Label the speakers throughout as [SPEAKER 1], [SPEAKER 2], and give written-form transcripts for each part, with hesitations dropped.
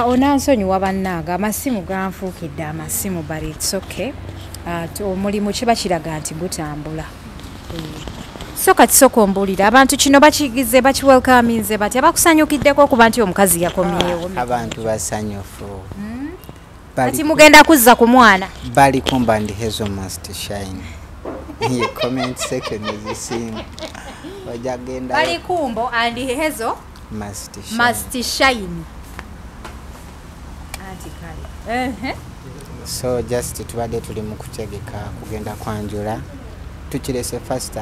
[SPEAKER 1] Onansonyiwa bannange amasimu ganfuukidde amasimu but it's okay. Omulimu kiba kiraga nti gutambula. So kati sooka ombuulira abantu kino bakigize bakiwelkaminze batya bakusanyukiddeko okuba nti omukazi yakomyewo.
[SPEAKER 2] Abantu basanyufu.
[SPEAKER 1] Kati mugenda kuzza ku mwana.
[SPEAKER 2] Bali kumba ndi Hazel must shine. Ye comment section ezisinga. Wajagenda.
[SPEAKER 1] Bali kumbo and Hazel must shine.
[SPEAKER 2] So just tubadde tuli mu kutegeka kugenda kwanjula tukirese first.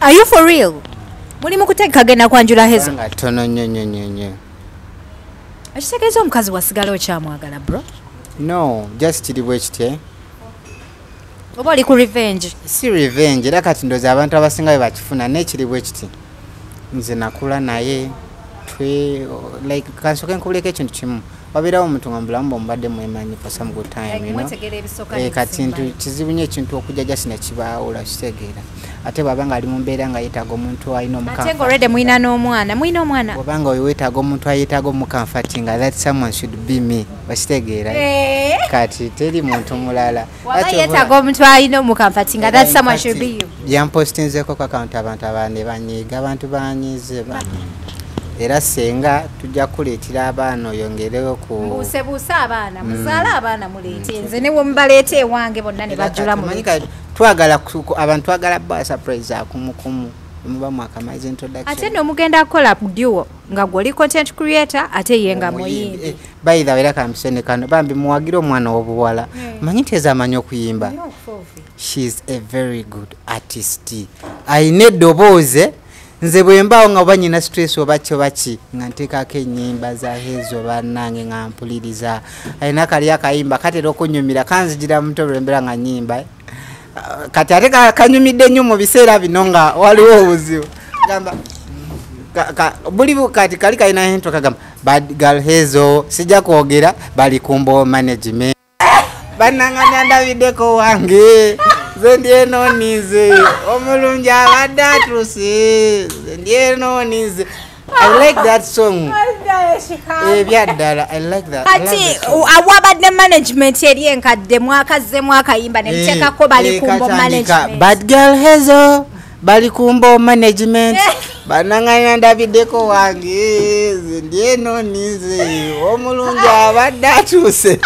[SPEAKER 1] Are you for real? Muli mu kutegeka genda kwanjula Hazel?
[SPEAKER 2] Nga tono nnyo.
[SPEAKER 1] Akitegeeza omukazi wasigala okyamwagala bro?
[SPEAKER 2] No, just kiri bwe kitye.
[SPEAKER 1] Oba oli ku revenge?
[SPEAKER 2] Si revenge, era kati ndoza abantu abasinga bwe bakifuna nekiri bwe kiti. Nze nakula naye like kansoke nkubuleko ekintu kimu. Wabirawo omuntu nga mubulamu mbadde mwemanyi for some good time, you know. Kati kizibu nnyo ekintu okujja just nekibaawo kitegeera. Ate bw'abanga ali mu mbeera nga yeetaaga omuntu alina omukamfa.
[SPEAKER 1] Ate ng'olwedde mulina n'omwana, mulina omwana.
[SPEAKER 2] Bw'obanga weetaaga omuntu ayetaaga omukamfating, that someone should be me. Bakitegeera. Kati teri muntu mulala.
[SPEAKER 1] Waba yeetaaga omuntu alina omukamfating, that someone should be you.
[SPEAKER 2] Byampostinzeko ku account abantu abandi banyiiga, abantu banyiize era senga tujja kuleetera abaana oyongerewo ku
[SPEAKER 1] buuse abaana muzaala abaana muleete nze ne mubaleete ewange bonna ne bajjula mu
[SPEAKER 2] twagala abantu twagala ba surprise akumukumu muba mwakamaze introduction
[SPEAKER 1] ate no mugenda kola duo nga goli content creator ate yenga muyimbi
[SPEAKER 2] by the way kamsene kano bambi muwagira omwana obuwala manyiteza amanyo kuyimba. She's a very good artist. Aine doboze nze bwembawo nga banyina stress obakyo baki nga nteekako ennyimba za Hazel bannange nga mpuliriza alina kali akayimba katera okunyumira kanzigira mutobulembera nga nnyimba kati ate kanyumidde nnyo mu biseera bino nga waliwo obuzibu gamba buli kati kali kalina hento kagamba bad girl Hazel sijja kwogera bali kumbo management bannanga nyandabiddeko wange Zendie no nize omulungi abadde atuse Zendie no nize. I like that song. Byaddala I like that.
[SPEAKER 1] Kati awabadde management eri enkadde mwakazze mwakayimba ne mtekako bali kumbo management.
[SPEAKER 2] Bad girl Hazel bali kumbo management. Bananganya ndabiddeko wange Zendie no nize omulungi abadde atuse.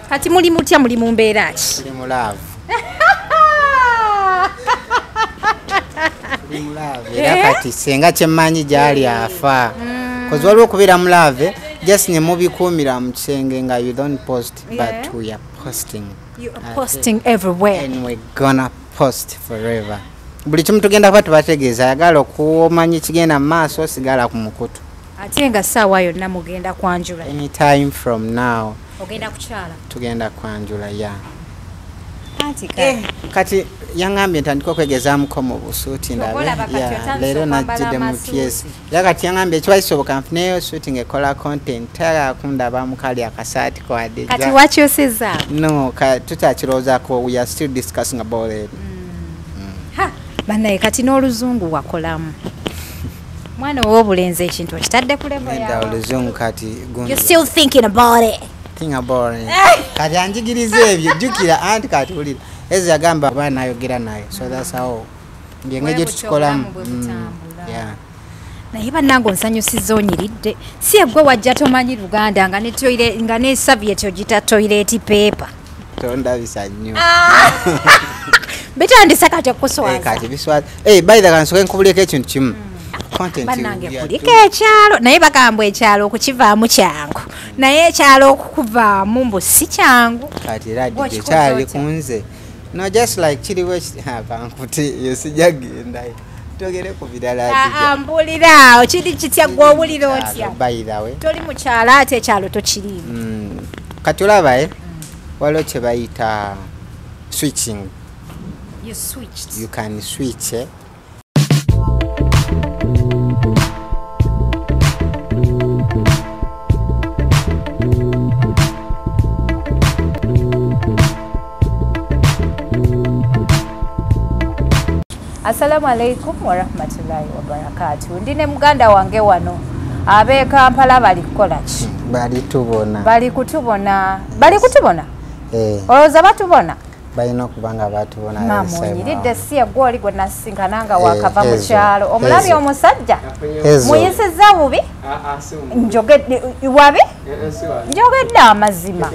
[SPEAKER 1] Kati muli mutya muli mu mbeera ki?
[SPEAKER 2] Muli mu love. Muli mu love. Era kati senga kyemmanyi gyali afa. Kozi waliwo okubeera mu love just ne mubikuumira mu kisenge nga you don't post but we are posting.
[SPEAKER 1] You are posting everywhere.
[SPEAKER 2] And we're gonna post forever. Buli kimu tugenda kuba tubategeeza ayagala okumanyi kigenda mu maaso sigala ku mukutu.
[SPEAKER 1] Ate nga ssaawa yonna mugenda kwanjula.
[SPEAKER 2] Anytime from now.
[SPEAKER 1] Ogenda kukyala.
[SPEAKER 2] Tugenda kwanjula ya. Kati yangambye ntandika okwegezaamuko mu busuuti ndabe. Leero najjidde mu PS. Era kati yangambye ekiba kisoboka nfuneyo shooting ekola content tala kundaba mukali akasaati kwadde.
[SPEAKER 1] Kati wakyoseza?
[SPEAKER 2] No, tutakiroozaako we are still discussing about it.
[SPEAKER 1] Bannaye kati n'oluzungu wakolamu. Mwana w'obulenzi ekintu okitadde ku level yawe.
[SPEAKER 2] Oluzungu kati
[SPEAKER 1] You're still thinking about it.
[SPEAKER 2] Think about it. Kati anjigiriza ebyo jjukira anti kati ulira. Ezi yagamba abaana ayogera naye. So that's how. Ngenge tukolamu. Yeah.
[SPEAKER 1] Naye bannange onsanyusizza onyiridde. Si egwe wajja tomanyi Luganda nga ne toilet nga ne Soviet ogita toilet paper.
[SPEAKER 2] Tondabisa nnyo.
[SPEAKER 1] Bitandise kati okuswaza.
[SPEAKER 2] Kati biswaza. By the way nsoke nkubuleko ekintu kimu.
[SPEAKER 1] Bannange kuliko ekyalo naye bagamba ekyalo okukivaamu kyangu naye ekyalo okukuvaamu mbu si kyangu
[SPEAKER 2] kati era ekyali kunze no just like kiriwe bankuti yosijagenda togere ku birala
[SPEAKER 1] mbulira kiri kitya gwe owulira otya
[SPEAKER 2] by the way
[SPEAKER 1] toli mu kyalo ate ekyalo tokirimu
[SPEAKER 2] kati olaba waliwo kye bayita switching. You can switch
[SPEAKER 1] Assalamu alaikum wa rahmatullahi wa barakatuh. Ndine muganda wange wano Ab'e Kampala bali kukola ki?
[SPEAKER 2] Bali tubona.
[SPEAKER 1] Bali kutubona. Bali kutubona? Olowooza batubona?
[SPEAKER 2] Balina okubanga batubona.
[SPEAKER 1] Mama onyiridde si gwe oli gwe nasinkananga wakava mu kyalo. Omulabye omusajja? Muyisizza bubi? Njogedde wabi? Njogedde amazima.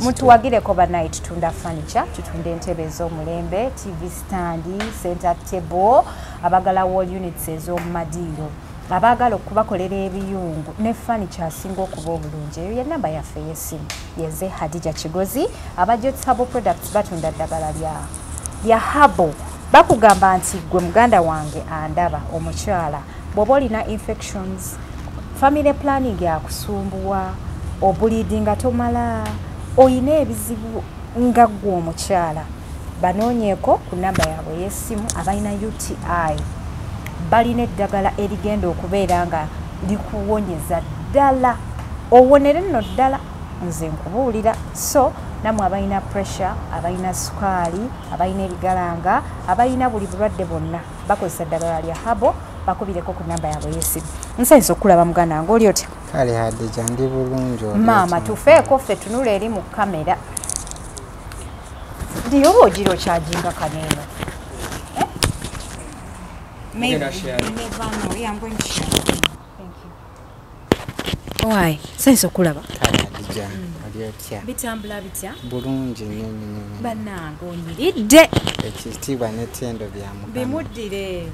[SPEAKER 1] Mutuwagireko banayi tutunda furniture, tutunda entebe ez'omulembe, TV stand, center table, abagala wall units ez'omumadiiro, abagala okubakolera ebiyungu ne furniture asinga okuba obulungi. Eyo ye namba yaffe y'essimu yeze Hadija Kigozi. Abajotsi Herbal Products batunda ddagala lya herbal. Bakugamba nti gwe muganda wange andaba omukyala bw'oba olina infections, family planning yakusumbuwa, obulidi nga tomala, oyina ebizibu nga gwe omukyala, banoonyeeko ku namba yaabwe y'essimu. Abalina UTI balina eddagala erigenda okubeera nga likuwonyeza ddala, owonere nno ddala, nze nkubuulira. So namwe abalina pressure, abalina sukaali, abalina ebigalanga, abalina buli bulwadde bonna bakozesa ddagala lya habo. Bakubireko ku namba yaabwe y'essimu. Nsanyusa okulaba muganda wange, oli otya?
[SPEAKER 2] Kale Hadija ndi bulungi.
[SPEAKER 1] Maama tufeeko ffe tunula eri mu kamera. Ndi oba ogira okyajinga kaneeno. Why? Nsanyusa okulaba.
[SPEAKER 2] Kale Hadija oli otya?
[SPEAKER 1] Bitambula bitya?
[SPEAKER 2] Bulungi nnyo.
[SPEAKER 1] Bannange onyiridde.
[SPEAKER 2] Ekitiibwa n'ettendo bya Mukama.
[SPEAKER 1] Bimuddire.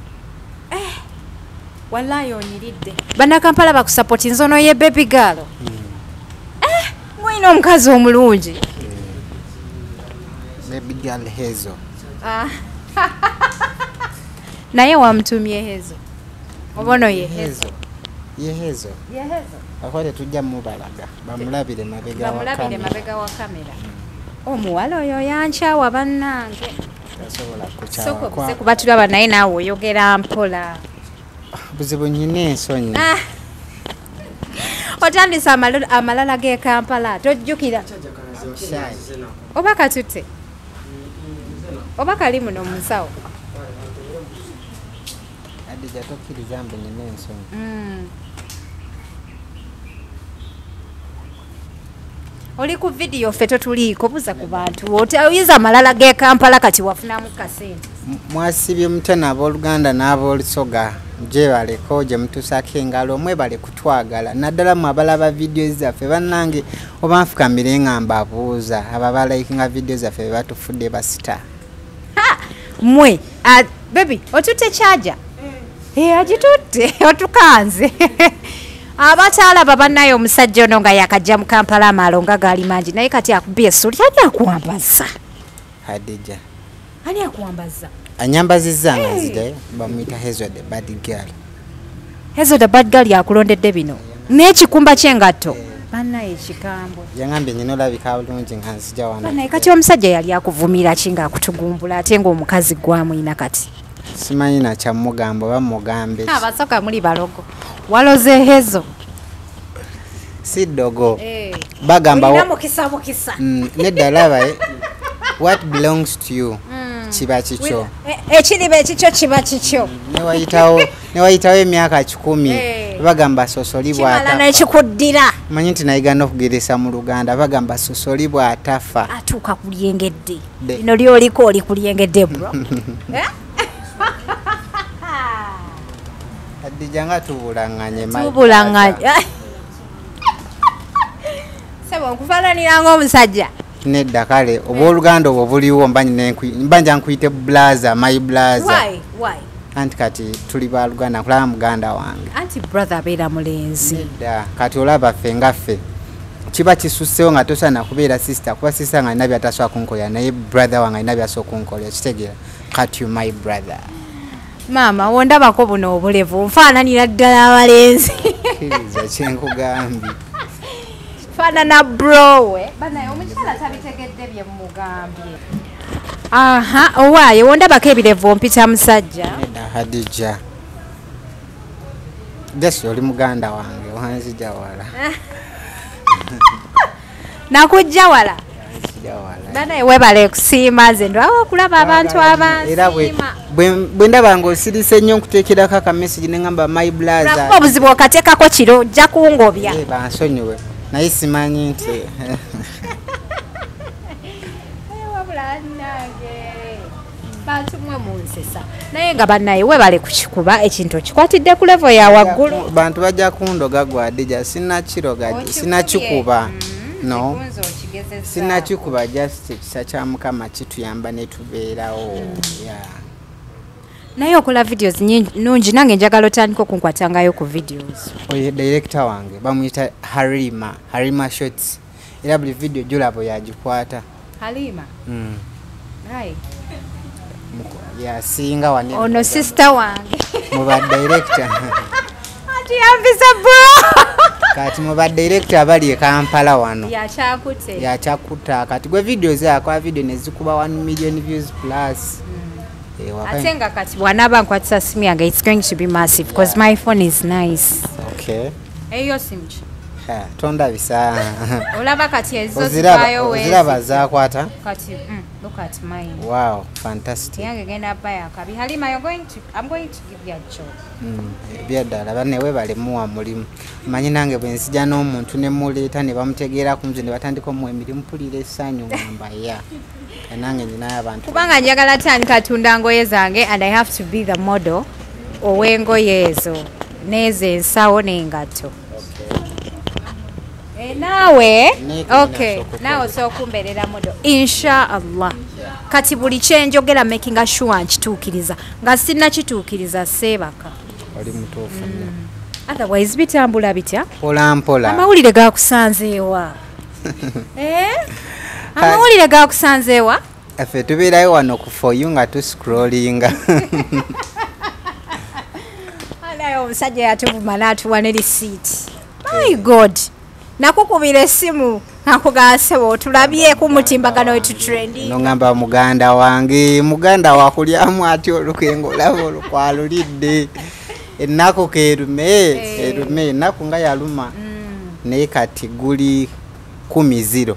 [SPEAKER 1] Wallahi onyiridde. Bannakampala bakusapoti nzono ye baby girl. Mwina omukazi omulungi.
[SPEAKER 2] Baby girl Hezo.
[SPEAKER 1] Naye wamutumye Hezo. Obono ye Hezo.
[SPEAKER 2] Ye Hezo. Akwate tujja mubalaga. Bamulabire mabega wa kamera. Omuwala oyo yankyawa bannange. Tasobola kukyawa.
[SPEAKER 1] Soko kuba tulaba naye naawe oyogera mpola.
[SPEAKER 2] Buzibu nyine ensonyi.
[SPEAKER 1] Otandise amalala g'e Kampala tojjukira. Oba katutte? Oba kali muno mu nsawo?
[SPEAKER 2] Hadija tokkiriza mbu nyine ensonyi.
[SPEAKER 1] Oli ku vidiyo ffe totuliiko buza ku bantu. Oyinza amalala g'e Kampala kati wafunamu kasente.
[SPEAKER 2] Mwasibye mutya n'abooluganda n'abolusoga gyebaleko gye mutusako engalo mwebale kutwagala naddala mu abalaba vidiyo zaffe bannange oba nfukamire nga mbabuuza aba balayikinga vidiyo zaffe be batufudde basita.
[SPEAKER 1] Mwe baby otutte kyaja? Agitutte otukanze. Abataalaba bannaye omusajja ono nga yakajja mu Kampala amalonga gaali mangi naye kati akubye essuli ani akuwambaza?
[SPEAKER 2] Hadija.
[SPEAKER 1] Ani akuwambaza?
[SPEAKER 2] Anyambazizza nga nzirayo bamuyita Hezo the bad girl.
[SPEAKER 1] Hezo the bad girl yakulondedde bino n'ekikumba ky'engatto. Bannaye ekikambwe.
[SPEAKER 2] Yangambye nyina olabika bulungi nga nzija wano.
[SPEAKER 1] Bannaye kati omusajja yali akuvumira ki ng'akutugumbula ate ng'omukazi gwamuyina kati?
[SPEAKER 2] Simanyi na kyamugamba oba mugambe.
[SPEAKER 1] Abasooka muli balogo. Waloze Hezo.
[SPEAKER 2] Si ddogo. Bagamba
[SPEAKER 1] mukisa.
[SPEAKER 2] Nedda laba what belongs to you. Kiba kikyo.
[SPEAKER 1] Ekiriba ekikyo kiba kikyo.
[SPEAKER 2] Newayitawo emyaka 10 bagamba sosolibwa atafa.
[SPEAKER 1] Kimala n'ekikuddira.
[SPEAKER 2] Manyi nti nayiga n'okugeresa mu Luganda bagamba sosolibwa atafa.
[SPEAKER 1] Atuuka ku lyengedde. Lino lyoliko oli ku lyengedde bro.
[SPEAKER 2] Hadija nga tubulanganye.
[SPEAKER 1] Tubulanganye. Sebo nkufaananira ng'omusajja.
[SPEAKER 2] Nedda kale obooluganda obwo buliwo mbanja nkuyite blaza my blaza.
[SPEAKER 1] Why?
[SPEAKER 2] Anti kati tuli ba Luganda nkulaba muganda wange.
[SPEAKER 1] Anti brother abeera mulenzi.
[SPEAKER 2] Nedda kati olaba ffe nga ffe kiba kisusseewo nga tosaana kubeera sister kuba sister nga alina byatasobola kunkolera naye brother wange alina byasobola kunkolera kitegeera kati you my brother.
[SPEAKER 1] Maama wondabako buno obulevu nfaananira ddala abalenzi.
[SPEAKER 2] Kiriza kyenkugambye.
[SPEAKER 1] Faanana bro we. Banaye omukyala tabitegedde bye mugambye. Owaaye wondabako ebirevu mpita musajja.
[SPEAKER 2] Nedda Hadija. Jesi oli muganda wange wanzija wala.
[SPEAKER 1] Nakujja wala. banaye webale kusiima nze ndwawo okulaba abantu abansiima
[SPEAKER 2] bwe ndaba ng'osirise nnyo nkuteekerako akamesagi ne ngamba my blaza
[SPEAKER 1] obuzibu okateekako kiro ojja kungobya
[SPEAKER 2] bansonyiwe naye simanyi nti
[SPEAKER 1] bantu mwe munsesa naye nga bannaye webale kukikuba ekintu okikwatidde ku levo ya waggulu
[SPEAKER 2] bantu bajja kundoga gwadija sinnakiroga sinnakikuba no sinnakikuba just ekisa kya mukama kituyamba ne tubeerawo
[SPEAKER 1] naye okola videos nungi nange njagala otandika okunkwatangayo ku videos
[SPEAKER 2] oyo director wange bamuyita Harima Shots era buli video gyolabo yagikwata
[SPEAKER 1] Halima right
[SPEAKER 2] yasinga wane
[SPEAKER 1] ono sister wange
[SPEAKER 2] muba director
[SPEAKER 1] ati yambisa bro
[SPEAKER 2] kati muba director abali e Kampala wano
[SPEAKER 1] yakyakuta
[SPEAKER 2] kati gwe videos akwa video nezikuba 1 million views plus
[SPEAKER 1] atenga kati bwanaba nkwatisa simu yange it's going to be massive because my phone is nice
[SPEAKER 2] okay
[SPEAKER 1] eyo simu
[SPEAKER 2] tonda bisa
[SPEAKER 1] olaba kati ezo zibayo we
[SPEAKER 2] ziraba zakwata
[SPEAKER 1] kati look at mine
[SPEAKER 2] wow fantastic
[SPEAKER 1] yange genda baya kabi Halima I'm going to give you a job
[SPEAKER 2] byadala bane webale muwa mulimu manyi nange bwensija n'omuntu ne muleta ne bamutegeera ku nze ne batandika mu emirimu pulire essanyu ngamba ya nange nyina abantu
[SPEAKER 1] kubanga njagala tandika tunda ngoye zange and I have to be the model owengoye ezo neze ensawo n'engatto nawe okay nawe sokumberera modo inshallah kati buli kyenjogera making sure nkituukiriza nga sinna kituukiriza sebaka
[SPEAKER 2] oli mutuufu
[SPEAKER 1] otherwise bitambula bitya
[SPEAKER 2] polampola
[SPEAKER 1] amawulire gakusanzeewa amawulire gakusanzeewa
[SPEAKER 2] affe tubeerayo wano ku for you nga tuscrollinga
[SPEAKER 1] anayo omusajja yatuvuma n'atuwa ne receipt my god nakukubira esimu nakugaasewo tulabye ku mutimbagano wetu trending
[SPEAKER 2] nongamba muganda wakulyamu ati olukengo olaba olukwalulidde ennaku kerume ennaku nga yaluma naye kati guli 10-0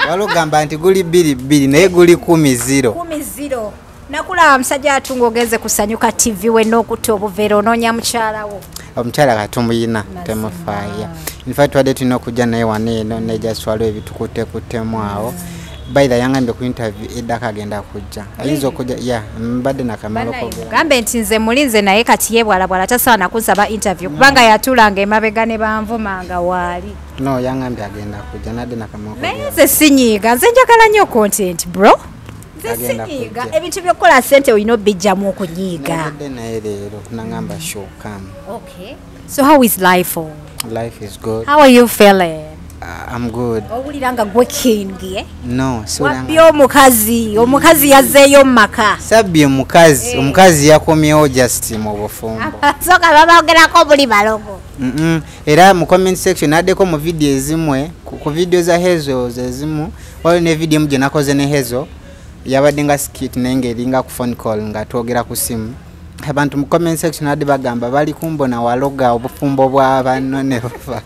[SPEAKER 2] walugamba nti guli 2 naye guli 10-0
[SPEAKER 1] nakulaba musajja atunga ogeze kusanyuka TV we n'okutta obuveera onoonya mukyalawo
[SPEAKER 2] omukyala katumuyina temufaya in fact wadde tulina okujja naye waneeno nejaswala ebitukuttekuttemu awo baitha yangambye ku interview eddaka agenda kujja ayinza okujja mbadde nakamala
[SPEAKER 1] gambe nti nze mulinze naye kati yebwalabwala tasaana kunsaba interview kubanga yatulanga emabega ne banvumanga waali
[SPEAKER 2] no yangambye agenda kujja nadde nakamala
[SPEAKER 1] naye nze sinyiiga nze njagala nnyo content bro sinyiiga ebintu byokukola ssente olina obijjamu okunyiiga
[SPEAKER 2] naye leero nangamba showcam
[SPEAKER 1] okay so how is life
[SPEAKER 2] life is good
[SPEAKER 1] how are you feeling
[SPEAKER 2] I'm good
[SPEAKER 1] owulira nga gwe kingi
[SPEAKER 2] no
[SPEAKER 1] wabbi omukazi yazzeeyo mu maka
[SPEAKER 2] sabbi omukazi yakomyewo just mu bufumbo
[SPEAKER 1] soka babaogerako buli balogo
[SPEAKER 2] era mu comment section addeko mu video ezimwe ku video za Hezo ezimu waliwo ne video emu gye nakoze ne Hezo yabadde nga skit nenge eringa ku phone call nga twogera ku simu abantu mu comment section adde bagamba bali kumbona waloga obufumbo bwa banno ne bafa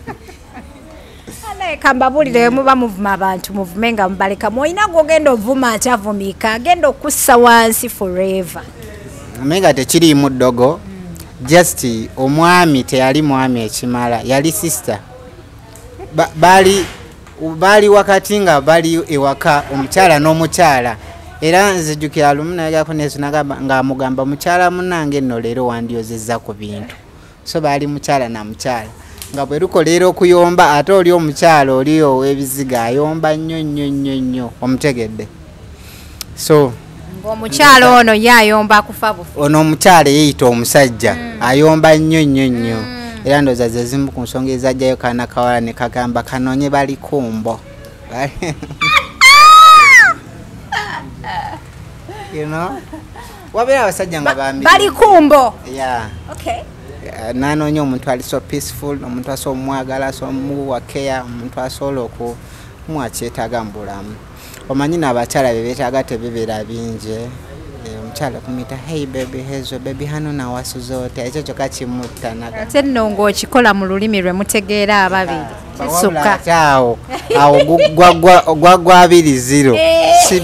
[SPEAKER 1] kamba bulire muba muvuma abantu muvume nga mubaleka moyina gogenda ovuma akyavumika agenda okussa wansi forever
[SPEAKER 2] amenga tekiri muddogo just omwami teyali mwami ekimala yali sister bali wakati nga bali ewaka omukyala n'omukyala era nzijukira lumu nayagako nezo nga mugamba mukyala munange nno leero wandyozezza ku bintu so bali mukyala na mukyala nga bwe lukolera okuyomba ate oli omukyala oli ow'ebiziga ayomba nnyo omutegedde so
[SPEAKER 1] ng'omukyala ono ye ayomba kufa bufu
[SPEAKER 2] ono omukyala yeeyita omusajja ayomba nnyo era ndooza ze zimu ku nsonga ezajjayo kaana kawala ne kagamba kanoonye bali kumbo you know wabeera abasajja nga
[SPEAKER 1] bali kumbo
[SPEAKER 2] okay nanoonya omuntu ali so peaceful omuntu asobola omwagala asobola omuwa care omuntu asobola okumuwa kyetaaga mu bulamu omanyi n'abakyala be beetaaga tebibeera bingi omukyala kumuyita hey baby Hezo baby hano nawasuza ota ekyo kyokka kimutta
[SPEAKER 1] ate nno ng'okikola mu lulimi lwe mutegeera ababiri Sokka.
[SPEAKER 2] Chao. Awo gwa 2-0.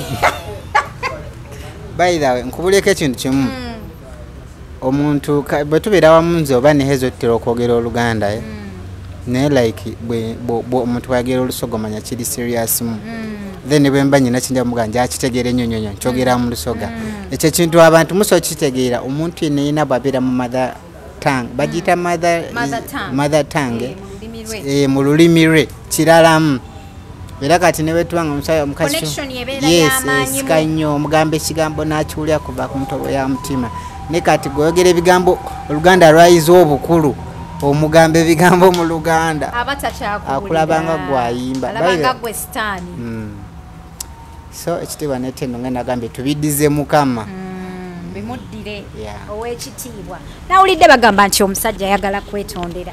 [SPEAKER 2] By the way, nkubuleko ekintu kimu. Omuntu bwe tubeera wamu nze oba ne Hezo tutera okwogera Oluganda naye like omuntu bwayogera Olusogomanya kiri serious mu. Then bwe mba nyina kinja muganja akitegeera ennyo nkyogera mu Lusoga. Ekyo kintu abantu muso kitegeera omuntu yenna bw'abeera mu mother tongue bagiyita mother tongue mu lulimi lwe kiralamu. Era kati ne bwetuwanga omukazi kanyo omugambo ekigambo n'akiwulira kuva ku ntobo ya mutima. Ne kati gwogera ebigambo Oluganda lwayiza obukulu omugambo ebigambo mu Luganda akulabanga gwayimba so ekitiibwa netendo nga nagambye tubiddize Mukama
[SPEAKER 1] bimuddire ow'ekitiibwa. Nawulidde bagamba nti omusajja ayagala kwetondera.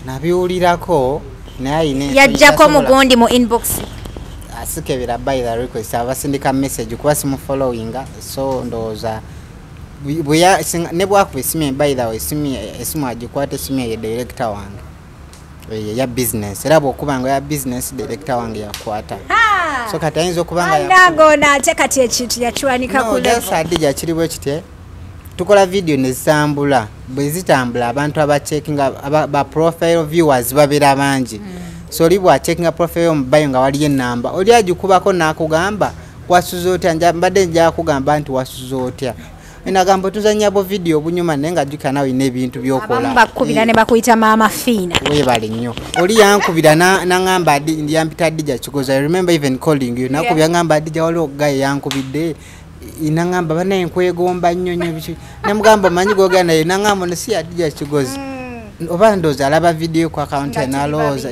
[SPEAKER 2] Nabiwulirako naye
[SPEAKER 1] yajjako mugundi mu inbox
[SPEAKER 2] asikebera by the request abasindika message kuba simu followinga so ndowooza ne bwakuba esimu by the way esimu agikwata esimu ye director wange ya business era bw'okubanga ya business director wange yakwata so kati ayinza okubanga
[SPEAKER 1] nangoona ate kati ekintu yakiwanika ku
[SPEAKER 2] level kiri bwe kiti tukola video ne zitambula bwe zitambula abantu abacheckinga ba profile viewers babeera bangi so oli bwacheckinga profile omubayo nga waliyo enamba oli agikubako n'akugamba wasuza otya mbadde nja kugamba nti wasuza otya enagamba tuzanya bo video bunyuma naye nga jjuka nawe n'ebintu by'okola
[SPEAKER 1] bakubira ne bakuyita maama fiina
[SPEAKER 2] weebale nnyo oli yankubira n'angamba yampita Adija Kikozi. I remember even calling you nakubira ngamba Adija waliwo gaye yankubidde inangamba banaye nkwegomba nnyo biki namugamba manyi googera naye nangamba ne si Adija Kikozi oba ndooza alaba video ku account nalowooza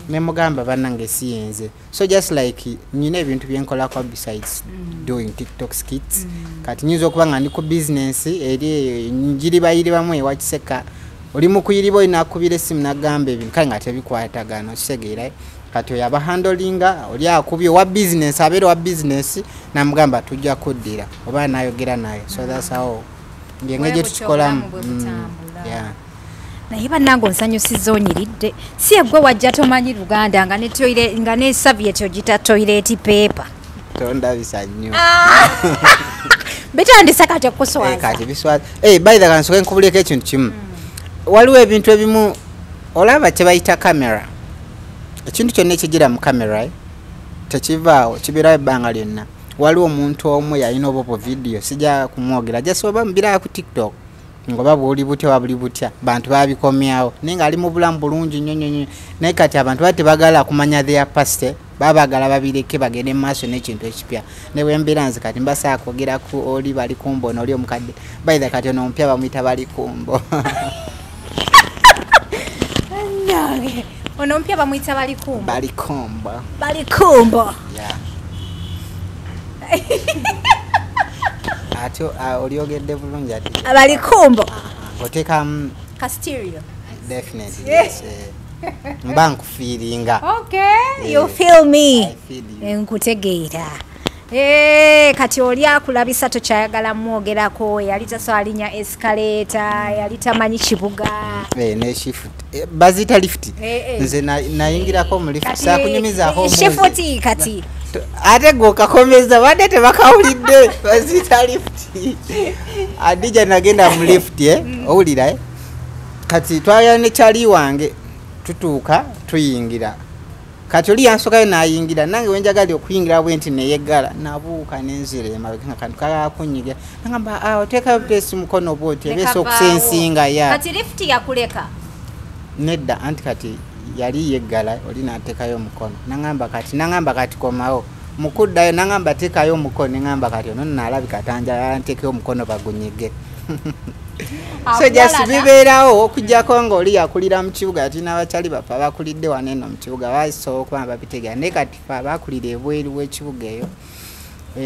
[SPEAKER 2] ne mugamba bannange siyenze so just like nyina ebintu byenkolako besides doing TikTok skits kati nyinza okuba nga ndi ku business eri njiribamu ewa Kiseka oli mu kuyiriba olina akubira essimu nagamba ebintu kale nga tebikwatagana okitegeera kati oyo aba handlinga oli akubye wa business abeera wa business namugamba tujja kuddira oba nayogera naye so that's how ngenge gye tukikolamu
[SPEAKER 1] naye bannange onsanyusiza onyiridde si egwe wajja tomanyi Luganda nga ne Soviet ogita toilet paper
[SPEAKER 2] tondabisa nnyo
[SPEAKER 1] bitandisa kati okuswaza
[SPEAKER 2] kati biswaza by the way nsoke nkubuleko ekintu kimu waliwo ebintu ebimu olaba kye bayita kamera ekintu kyonna ekigira mu kamera tekivaawo kibeerawo ebbanga lyonna waliwo omuntu omu yalina obopo video sijja kumwogera jasoba mubiraba ku TikTok ngoba buli butya wabuli butya bantu babikomyawo naye nga ali mu bulamu bulungi nnyo naye kati abantu bati bagala kumanya their past babagala babireke bagende mu maaso n'ekintu ekipya ne bwembeera nze kati mbasaa kwogera ku oli bali kumbo n'oli omukadde by the kati ono omupya bamuyita bali kumbo
[SPEAKER 1] ono mpya bamuyita bali kumbo
[SPEAKER 2] atyo olyogedde bulungi ati
[SPEAKER 1] bali kumbo
[SPEAKER 2] otekamu
[SPEAKER 1] Castirio
[SPEAKER 2] definitely yes mba nkufiiringa
[SPEAKER 1] you feel me nkutegeera kati oli akulabisa tokyayagala mwogerako yali taso alinya escalator yali tamanyi kibuga
[SPEAKER 2] ne shift bazita lift nze nayingirako mu lift sakunyumizaako
[SPEAKER 1] shifuti kati
[SPEAKER 2] ate gokakomeza wadde tebakawulidde bazita lift Adija nagenda mu lift owulira kati twaya ne kyali wange tutuuka tuyingira kati oli yansokayo nayingira nange wenjagali okuyingira bwenti neyeggala nabuuka nenzira emabega kantu kakakunyiga nagamba oteekayo place mukono bwoti ebeesa okusensinga
[SPEAKER 1] kati lift yakuleka
[SPEAKER 2] nedda anti kati yali yeggala oli nateekayo omukono nangamba kati komawo mukuddayo nangamba teekayo omukono nengamba kati ono nalabika tanja nteekeyo omukono bagunyige so just bibeerawo okujjako nga oli yakulira mu kibuga ati n'abakyali baffe abakulidde wano eno mu kibuga basobola okuba babitegera naye kati fe abakulira ebweru w'ekibuga eyo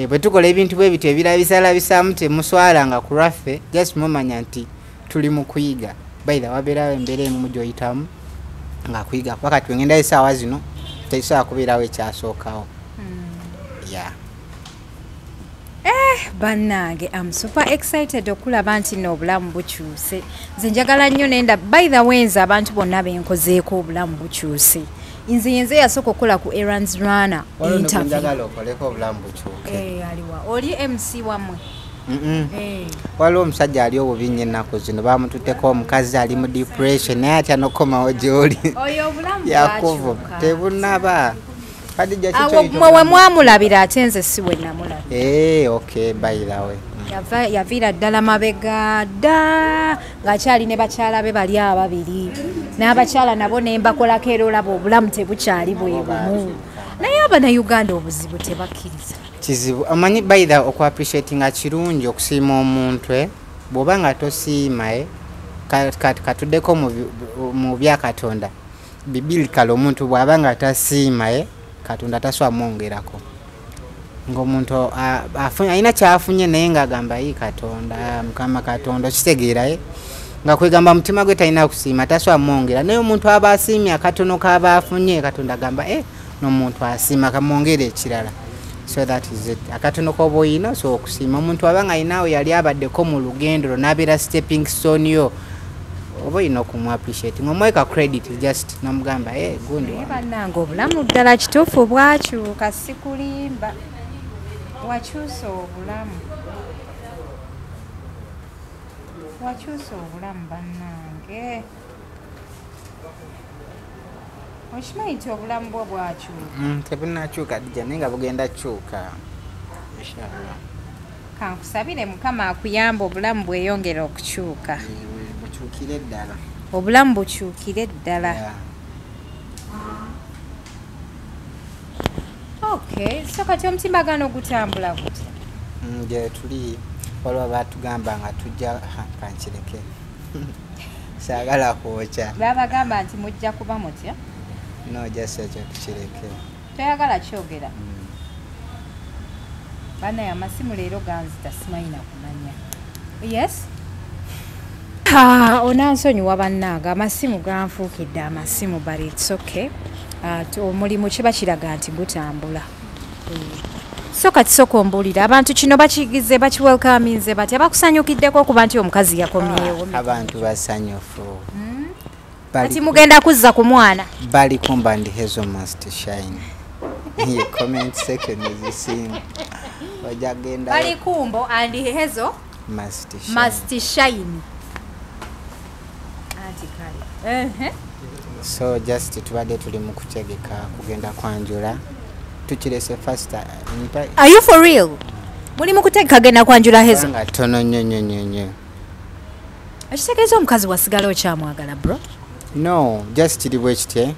[SPEAKER 2] bwe tukola ebintu bwe bityo ebirabisaalabisaamu temuswalanga ku lwaffe just mumanya nti tuli mu kuyiga baitha wabeerawo embeera emu gy'oyitamu nga kuyiga wakati wengenda esaawa zino tekisobola kubeerawo ekyasookawo
[SPEAKER 1] Bannange, I'm super excited okulaba nti n'obulamu bukyuse. Nze njagala nnyo nenda by the way nze abantu bonna benkozeeko obulamu bukyuse. Nze yasooka okukola ku Errands Runner interview.
[SPEAKER 2] Njagala okoleko obulamu bukyuke.
[SPEAKER 1] Aliwa. Oli MC wamwe?
[SPEAKER 2] Waliwo omusajja ali obubinnya ennaku zino bamututteko omukazi ali mu depression naye atya n'okomawo gy'oli.
[SPEAKER 1] Oyo obulamu
[SPEAKER 2] bwakyuka. Tebunaba.
[SPEAKER 1] Mwe mwamulabira ate nze si we namulaba.
[SPEAKER 2] Okay, by the way.
[SPEAKER 1] Yaviira ddala mabega dda ng'akyali ne bakyala be bali ababiri. N'abakyala nabo ne mbakolako era olaba obulamu tebukyali bwe bumu. Naye Abannayuganda obuzibu tebakkiriza.
[SPEAKER 2] Kizibu. Amanyi by the okwa appreciatinga kirungi okusiima omuntu bw'oba nga tosiima katuddeko mu bya Katonda. Biblical omuntu bw'aba nga tasiima Katonda taswa mwongerako. Ng'omuntu alina kyafunye naye ng'agamba yi Katonda Mukama Katonda kitegeera nga kwegamba mutima gwe talina kusiima taswa mwongera naye omuntu aba asiimye akatono k'aba afunye Katonda agamba n'omuntu asiima kamwongere ekirala. So that is it. Akatono koba oyina so okusiima omuntu abanga ayinaawe yali abaddeko mu lugendo n'abeera stepping stone yo oba oyina okumuappreciate ng'omuweka credit just n'omugamba gundi
[SPEAKER 1] bannange obulamu ddala kituufu bwakyuka sikulimba wakyusa obulamu bannange okimanyi nti obulamu bwo bwakyuka
[SPEAKER 2] tebunakyuka Dija naye nga bugenda kyuka inshallah
[SPEAKER 1] kankusabire Mukama akuyamba obulamu bweyongera okukyuka
[SPEAKER 2] bukyukire ddala
[SPEAKER 1] obulamu bukyukire ddala Okay, so kati omutimbagano gutambula gutya
[SPEAKER 2] gye tuli waliwo batugamba nga tujja kankireke saagala kwokya
[SPEAKER 1] babagamba nti mujja kuba mutya
[SPEAKER 2] no just ekyo tukireke
[SPEAKER 1] toyagala kyogera bana ya masimu leero ganzita simanyi na kumanya yes onansonyiwa bannanga amasimu ganfuukidde amasimu but it's okay omulimu kiba kiraga nti gutambula so kati sooka ombuulira abantu kino bakigize bakiwelkaminze batya bakusanyukiddeko okuba nti omukazi yakomyewo
[SPEAKER 2] abantu basanyufu
[SPEAKER 1] kati mugenda kuzza ku mwana
[SPEAKER 2] bali kumba ndi Hazel must shine ye comment section ezisinga wajagenda
[SPEAKER 1] bali kumbo and Hazel must shine anti
[SPEAKER 2] so just tubadde tuli mu kutegeka kugenda kwanjula tukirese first
[SPEAKER 1] are you for real muli mu kutegeka genda kwanjula Hazel
[SPEAKER 2] nga tono nnyo
[SPEAKER 1] akitegeeza omukazi wasigala okyamwagala bro
[SPEAKER 2] no just kiri bwe kitye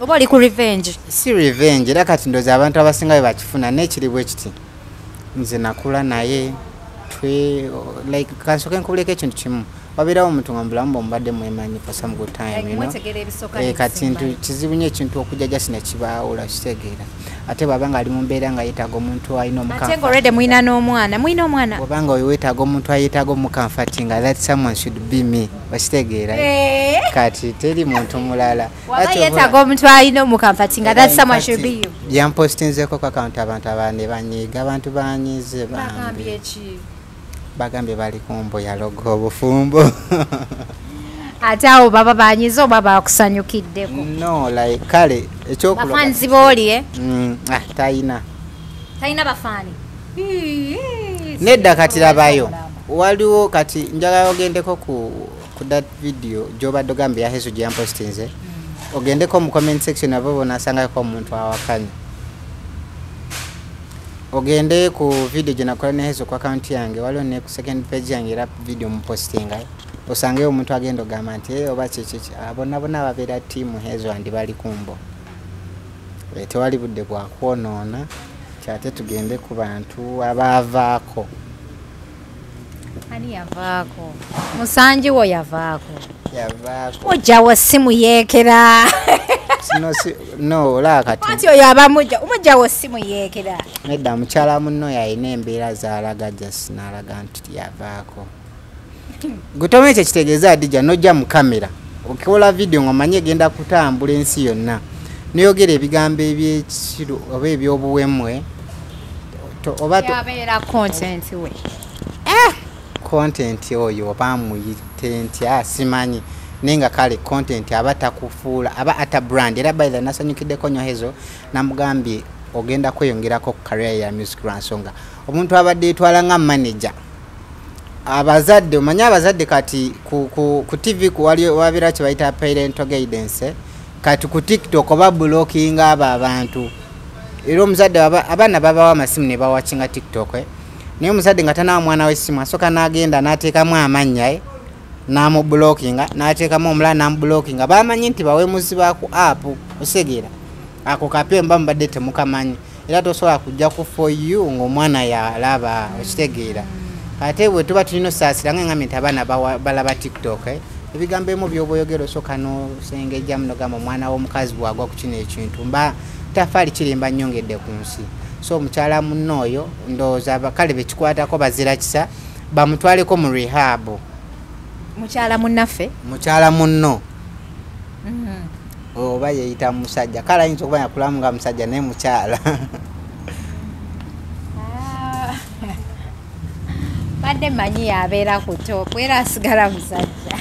[SPEAKER 1] oba oli ku revenge
[SPEAKER 2] si revenge era kati ndoza abantu abasinga bwe bakifuna nekiri bwe kiti nze nakula naye like kansoke nkubuleko ekintu kimu wabeerawo omuntu nga mubulamu bwomubadde mwemanyi for some good time kati ntu kizibu nnyo ekintu okujja jasi nekibaawula kitegeera ate bw'abanga ali mu mbeera nga yeetaaga omuntu alina
[SPEAKER 1] omukamfate mwina n'omwana
[SPEAKER 2] bw'obanga oyo weetaaga omuntu ayeetaaga omukamfati nga that someone should be me bakitegeera kati teri muntu mulala
[SPEAKER 1] yeetaaga omuntu alina omukamfati nga that someone should be you
[SPEAKER 2] byampostinzeeko ku akaunti abantu abandi banyiiga abantu banyiize bagambye bali kumbo yaloga obufumbo
[SPEAKER 1] ate awo baba banyize oba bakusanyukiddeko
[SPEAKER 2] no like kale
[SPEAKER 1] ekyokubafanzi booli
[SPEAKER 2] talina
[SPEAKER 1] bafaani
[SPEAKER 2] nedda kati labayo waliwo kati njagala ogendeko ku that video gyobadde ogambye ya Hazel gye yampostinze ogendeko mu comment section abo bonasangako omuntu awakanye ogende ku video gye nakola ne Hazel ku account yange waliwo ne ku second page yange era video mu postinga osangeyo omuntu agenda ogamba nti oba kiki bonna babeera tiimu Hazel andi bali kumbo tewali budde bwakwonoona kyate tugende ku bantu abaavaako
[SPEAKER 1] ani yavaako musanjiwo yavaako mujjawo simu yeekera
[SPEAKER 2] no olaba kati
[SPEAKER 1] anti oyo abamujja omujjawo simu yeekera
[SPEAKER 2] nedda mukyala munno yalina embeera zaalaga just n'alaga nti yavaako gutomu ekyo kitegeeza Dija nojja mu kamera okikola video ng'omanye egenda kutambula ensi yonna noyogera ebigambo ebyekiro oba ebyobuwemwe
[SPEAKER 1] yabeera content we
[SPEAKER 2] content oyo oba muyite ntya simanyi nenga kale content aba takufuula aba ata brand era by the nasanyukiddeko nyohezo namugambye ogenda kweyongerako ku career ya music ransonga omuntu abadde etwala nga manager abazadde omanya abazadde kati ku TV wabira kye bayita parental guidance kati ku TikTok oba blocking abantu era omuzadde abaana babawa amasimu ne bawakinga TikTok naye omuzadde nga tanawa mwana w'essimu asooka n'agenda n'ateekamu amannya n'amublockinga n'ateekamu omulala n'amublockinga bamanyi nti bawemuzi ba ku app osegeera ako kapemba mubadde temukamanyi era tosobola kujja ku for you ng'omwana yalaba okitegeera ate bwe tuba tulina osaasira nga ngamye nti abaana balaba TikTok ebigambo emu by'oboyogera osooka n'osengejja muno gamba omwana w'omukazi bwagwa ku kino ekintu mba tafaali kirimba nnyongedde ku nsi so omukyala munno oyo ndowooza abakale bekikwatako bazira kisa bamutwaleko mu rehab
[SPEAKER 1] mukyala munnaffe
[SPEAKER 2] mukyala munno oba yeyita musajja kale ayinza okuba yakulamu nga musajja naye mukyala
[SPEAKER 1] badde manyi yabeera ku topu era asigala musajja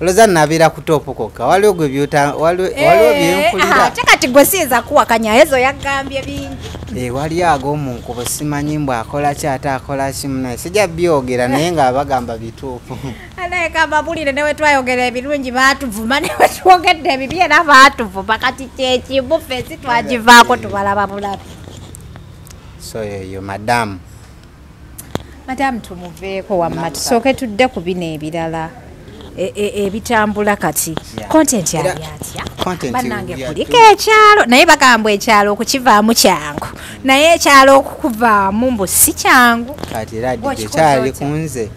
[SPEAKER 2] loza nabeera ku topu kokka waliwo gwe byenkulira
[SPEAKER 1] ate kati gwe siyinza kuwakanya ezo yagambye bingi
[SPEAKER 2] wali ago munkubo simanyi mbw akola ki ate akola kimu naye sijja byogera naye nga bagamba bituufu
[SPEAKER 1] naye kababulire newe twayogera ebirungi baatuvuma newe twogedde ebibi era baatuvuma kati kyekimu fesi twagivaako tubalaba bulabi
[SPEAKER 2] so eyo madamu
[SPEAKER 1] tumuveeko wamma tusooke tudde ku bino ebirala ebitambula kati content yali atya bannange kuliko ekyalo naye bagamba ekyalo okukivaamu kyangu naye ekyalo okukuvaamu mbu si kyangu
[SPEAKER 2] kati era ddidde ekyali kunze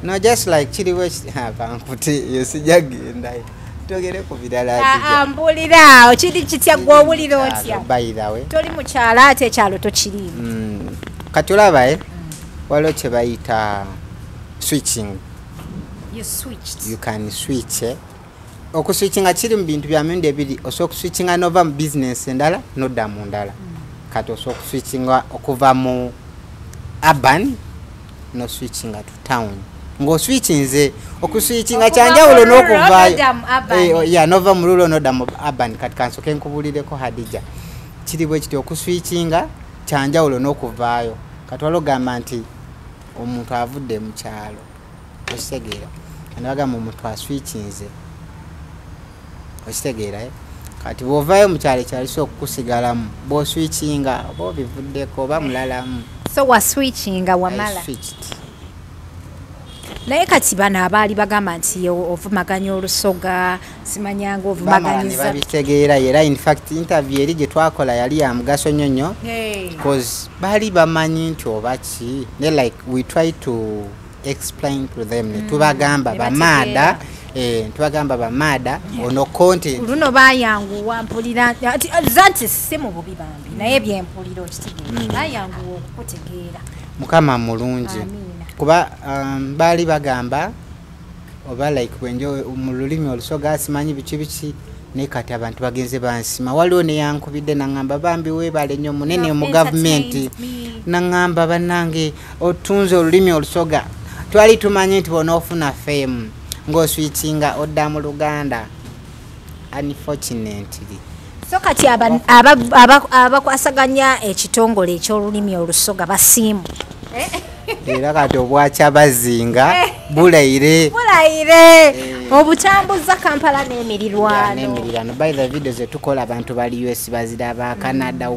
[SPEAKER 2] no just like kiriwo kankuti yo sijja gendayo togere ku birala
[SPEAKER 1] mbuliraawo kiri kitya gwe owulira otya
[SPEAKER 2] bayirawe
[SPEAKER 1] toli mukyalo ate ekyalo tokiriimu
[SPEAKER 2] kati olaba waliwo kye bayita switching you can switch okuswitchinga kiri mu bintu bya mirundi ebiri osobola okuswitchinga nova mu business endala nodda mu ndala kati osobola okuswitchinga okuva mu urban no switchinga to town ng'oswitchinze okuswitchinga kyanjawulo n'okuvaayo nova mu rulo nodda mu urban kati kansoke nkubulireko Hadija kiri bwe kiti okuswitchinga kyanjawulo n'okuvaayo kati walogamba nti omuntu avudde mu kyalo okitegeera anabagamba omuntu aswitchinze okitegeera kati bw'ovaayo mu kyalo ekyaliso okukusigalamu bw'oswitchinga oba obivuddeko oba mulalamu
[SPEAKER 1] so waswitchinga wamala naye kati bano abaali bagamba nti ovumaganya olusoga simanyanga ovumaganyiza
[SPEAKER 2] babitegeera era in fact interview eri gye twakola yali ya mugaso nnyonnyo because baali bamanyi nti oba ki ne like we try to explain to them netubagamba bamaada tubagamba bamaada ono content
[SPEAKER 1] luno bayanguwa mpulira zanti si mu bubi bambi naye byempulira okitegeera bayanguwa okukutegeera
[SPEAKER 2] mukama mulungi kuba baali bagamba oba like bwenjo mu lulimi olusoga simanyi biki ne kati abantu bagenze bansima waliwo neyankubidde nangamba bambi webale nnyo munene mu gavumenti nangamba bannange otunze olulimi olusoga twali tumanyi nti bonaofuna fame ng'oswitchinga odda mu Luganda unfortunately
[SPEAKER 1] so kati abakwasaganya ekitongole eky'olulimi olusoga basiimu
[SPEAKER 2] era kati obwakya bazinga bulaire
[SPEAKER 1] obutambuza Kampala n'emirirwano
[SPEAKER 2] by the videos zetukola abantu bali US baziraba Canada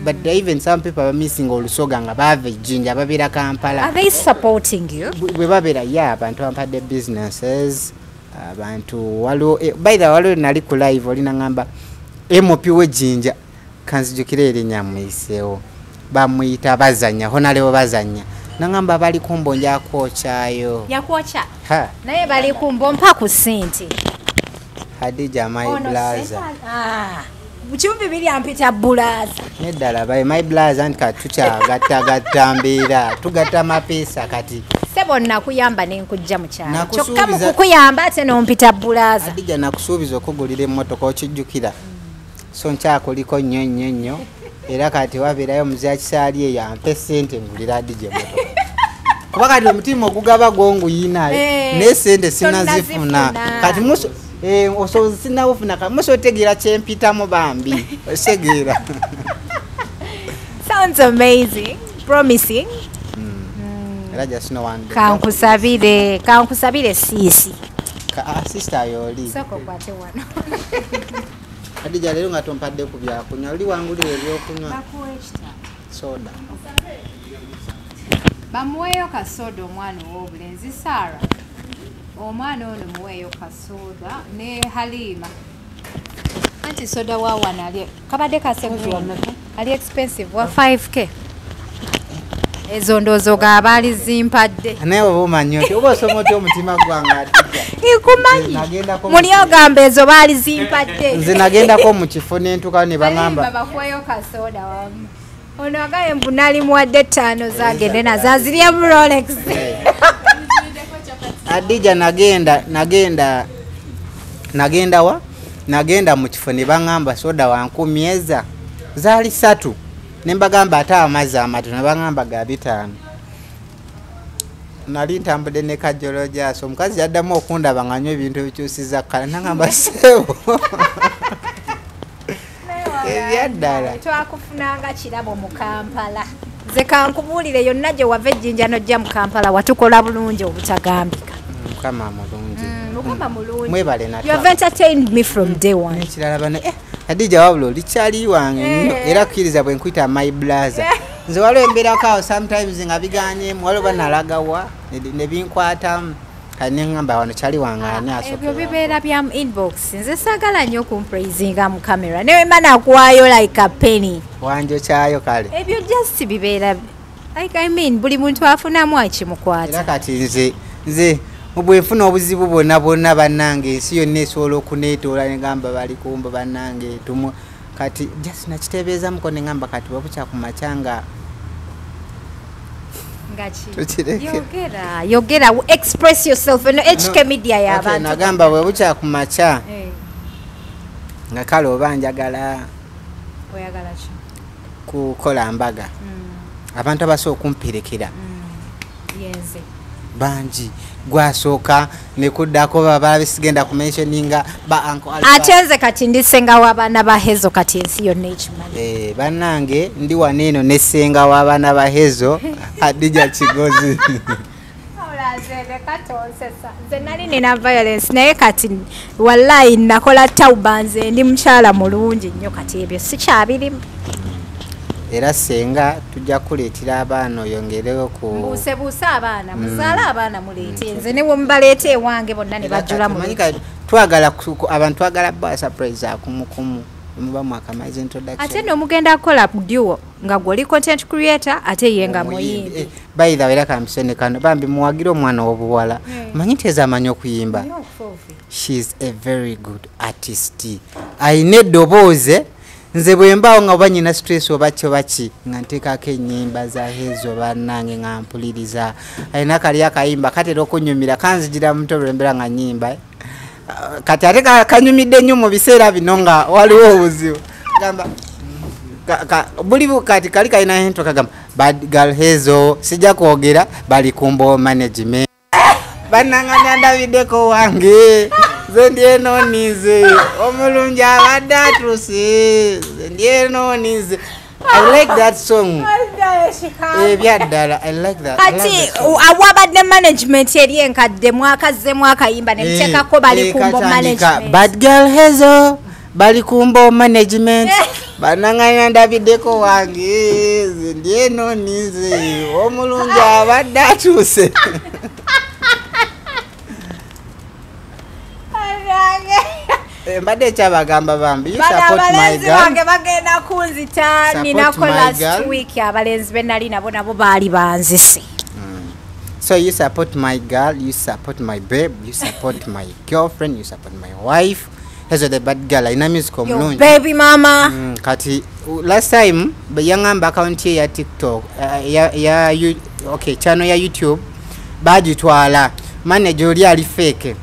[SPEAKER 2] but even some people are missing olusoga nga bava ejjinja babira Kampala.
[SPEAKER 1] Are they supporting you?
[SPEAKER 2] Bwe babira abantu bampadde businesses abantu waliwo by the waliwo nali ku live olina ngamba MOP w'ejjinja kanzijukira erinnya muyiseewo bamuyita bazanya honalewo bazanya nangamba bali kumbonja kwokyayo
[SPEAKER 1] yakwocha naye bali kumbompa ku sente
[SPEAKER 2] Hadija my blaza
[SPEAKER 1] buchumbi bili ampita bulaza
[SPEAKER 2] neddala baye my blaza anti tucha gatambira tugata mapesa kati
[SPEAKER 1] sebo nakuyamba nenkujja mu kyalo kyokka mu kukuyamba ate nompita bulaza
[SPEAKER 2] Hadija nakusuubiza okugulira emmotoka okijjukira so nkyakuliko nnyo era kati wabeerayo muzeya kisaali eyo ampe ssente ngulira Dj motoka kuba kati omutima ogugaba gwonguyina naye ssente sinazifuna kati osobozi sinawufuna muso otegeera kyempitamu bambi osegeera.
[SPEAKER 1] Sounds amazing, promising.
[SPEAKER 2] Era just no one.
[SPEAKER 1] Kankusabire sisi.
[SPEAKER 2] Sister yoli.
[SPEAKER 1] Soko kwate wano.
[SPEAKER 2] Adija lero nga tompadde ku byakunywa oli wangulire ebyokunywa. Soda.
[SPEAKER 1] Bamuweeyo kasoda omwana ow'obulenzi Sara. Omwana ono muweeyo kasoda ne Halima. Anti soda wa wana ali kabadde kasebuwa ali expensive wa 5k. Ezo ndozo gaabali zimpadde.
[SPEAKER 2] Naye oba omanyi oti oba osoma oti omutima gwange atija.
[SPEAKER 1] Ikumanyi. Muli ogamba ezo baali zimpadde.
[SPEAKER 2] Nze nagendako mu kifo n'entuka ne baŋŋamba.
[SPEAKER 1] Baba kuweeyo kasoda wamu. Ono agaye mbunali muwadde 5 zagende nazo azirya mu Rolex.
[SPEAKER 2] Adija nagenda mu kifo ne baŋŋamba soda wa 10 zaali 3 ne mbagamba ate amazzi amatono ne baŋŋamba ga 5. Nali ntambudde ne kajjolo gyaso omukazi yaddamu okundaba nga nywa ebintu ebikyusiza kkala nagamba seewo ebyaddala
[SPEAKER 1] twakufunanga kirabo mu Kampala. Nze kankubuulire yonna gye wava ejjinja n'ojja mu Kampala watukola bulungi obutagambika.
[SPEAKER 2] Mukama mulungi.
[SPEAKER 1] Mukama mulungi.
[SPEAKER 2] Mwebale na.
[SPEAKER 1] You have entertained me from day one.
[SPEAKER 2] Ekirala bano Adija wabula likyali wange nnyo era kkiriza bwe nkwita my brother. Nze waliwo embeerako awo sometimes nga biganyeemu waliwo banalagawa ne binkwatamu kati ne ŋŋamba wano kyali wange ani asooka.
[SPEAKER 1] Ebyo bibeera bya mu inbox. Nze saagala nnyo okumpraisinga mu camera. Newe mba nakuwaayo like a penny.
[SPEAKER 2] Wanjokyayo kale.
[SPEAKER 1] Ebyo just bibeera like I mean buli muntu afunamu ekimukwata.
[SPEAKER 2] Era kati nze bwenfuna obuzibu bwonna bannange ensi yonna esobola okuneetoola ne ngamba bali kumba bannange tumu kati just nakiteebeezamuko ne ngamba kati bwabukya ku makya nga
[SPEAKER 1] yogera express yourself no HK media y'abantu.
[SPEAKER 2] Nagamba bwabukya ku makya nga kale oba njagala
[SPEAKER 1] oyagala ki
[SPEAKER 2] kukola mbaga abantu abasobola okumperekera
[SPEAKER 1] yenze
[SPEAKER 2] bangi gwasooka nekuddako baba bisigenda ku mentioninga ba uncle
[SPEAKER 1] ate nze kati ndi senga w'abaana ba Hezo kati ensi yonna ekimanyi.
[SPEAKER 2] Bannange ndi wano eno ne ssenga w'abaana ba Hezo Adija Kigozi.
[SPEAKER 1] Nze nali nina violence naye kati wallahi nakola tawuba nze ndi mukyala mulungi nnyo kati ebyo sikyabirimu.
[SPEAKER 2] Era senga tujja kuleetera abaana oyongerewo ku
[SPEAKER 1] mbuusebuuse abaana muzaala abaana muleete nze ne wemubaleeta ewange bonna ne bajjula mu
[SPEAKER 2] twagala abantu twagala ba surprise akumukumu muba mwakamaize introduction
[SPEAKER 1] ate n'omugenda akola duo nga gwoli content creator ate ye nga muyimbi.
[SPEAKER 2] By the way era kampisene kano bambi muwagira omwana w'obuwala manyi teza amanyi okuyimba. She's a very good artist. Ayina eddobooze nze bwembaawo nga oba nyina stress oba kyo baki nga nteekako ennyimba za Hezo bannange nga mpuliriza ayina kali akayimba katera okunyumira kanzigira muto mbera nga nnyimba kati ate kanyumidde nnyo mu biseera bino nga waliwo obuzibu gamba buli kati kali kalina hento kagamba bad girl Hezo sijja kwogera bali kumbo management bannanga ndabiddeko wange nze ndieno nize omulungi abadde atuse nze ndieno nize. I like that song. Ebyaddala I like that.
[SPEAKER 1] Kati awabadde management eri enkadde mwakazzemu akayimba ne mteekako bali kumbo management.
[SPEAKER 2] Bad girl Hezo bali kumbo management bannanga ndabiddeko wange nze ndieno nize omulungi abadde atuse. Mbadde kyabagamba bambi you support my girl
[SPEAKER 1] wange bagenda kunzita ninako last week abalenzi benali nabo baali banzise.
[SPEAKER 2] So you support my girl, you support my babe, you support my girlfriend, you support my wife. Hezo the bad girl ina music omulungi
[SPEAKER 1] baby mama.
[SPEAKER 2] Kati last time bayangamba account ya TikTok okay channel ya YouTube bagitwala manager oli ali fake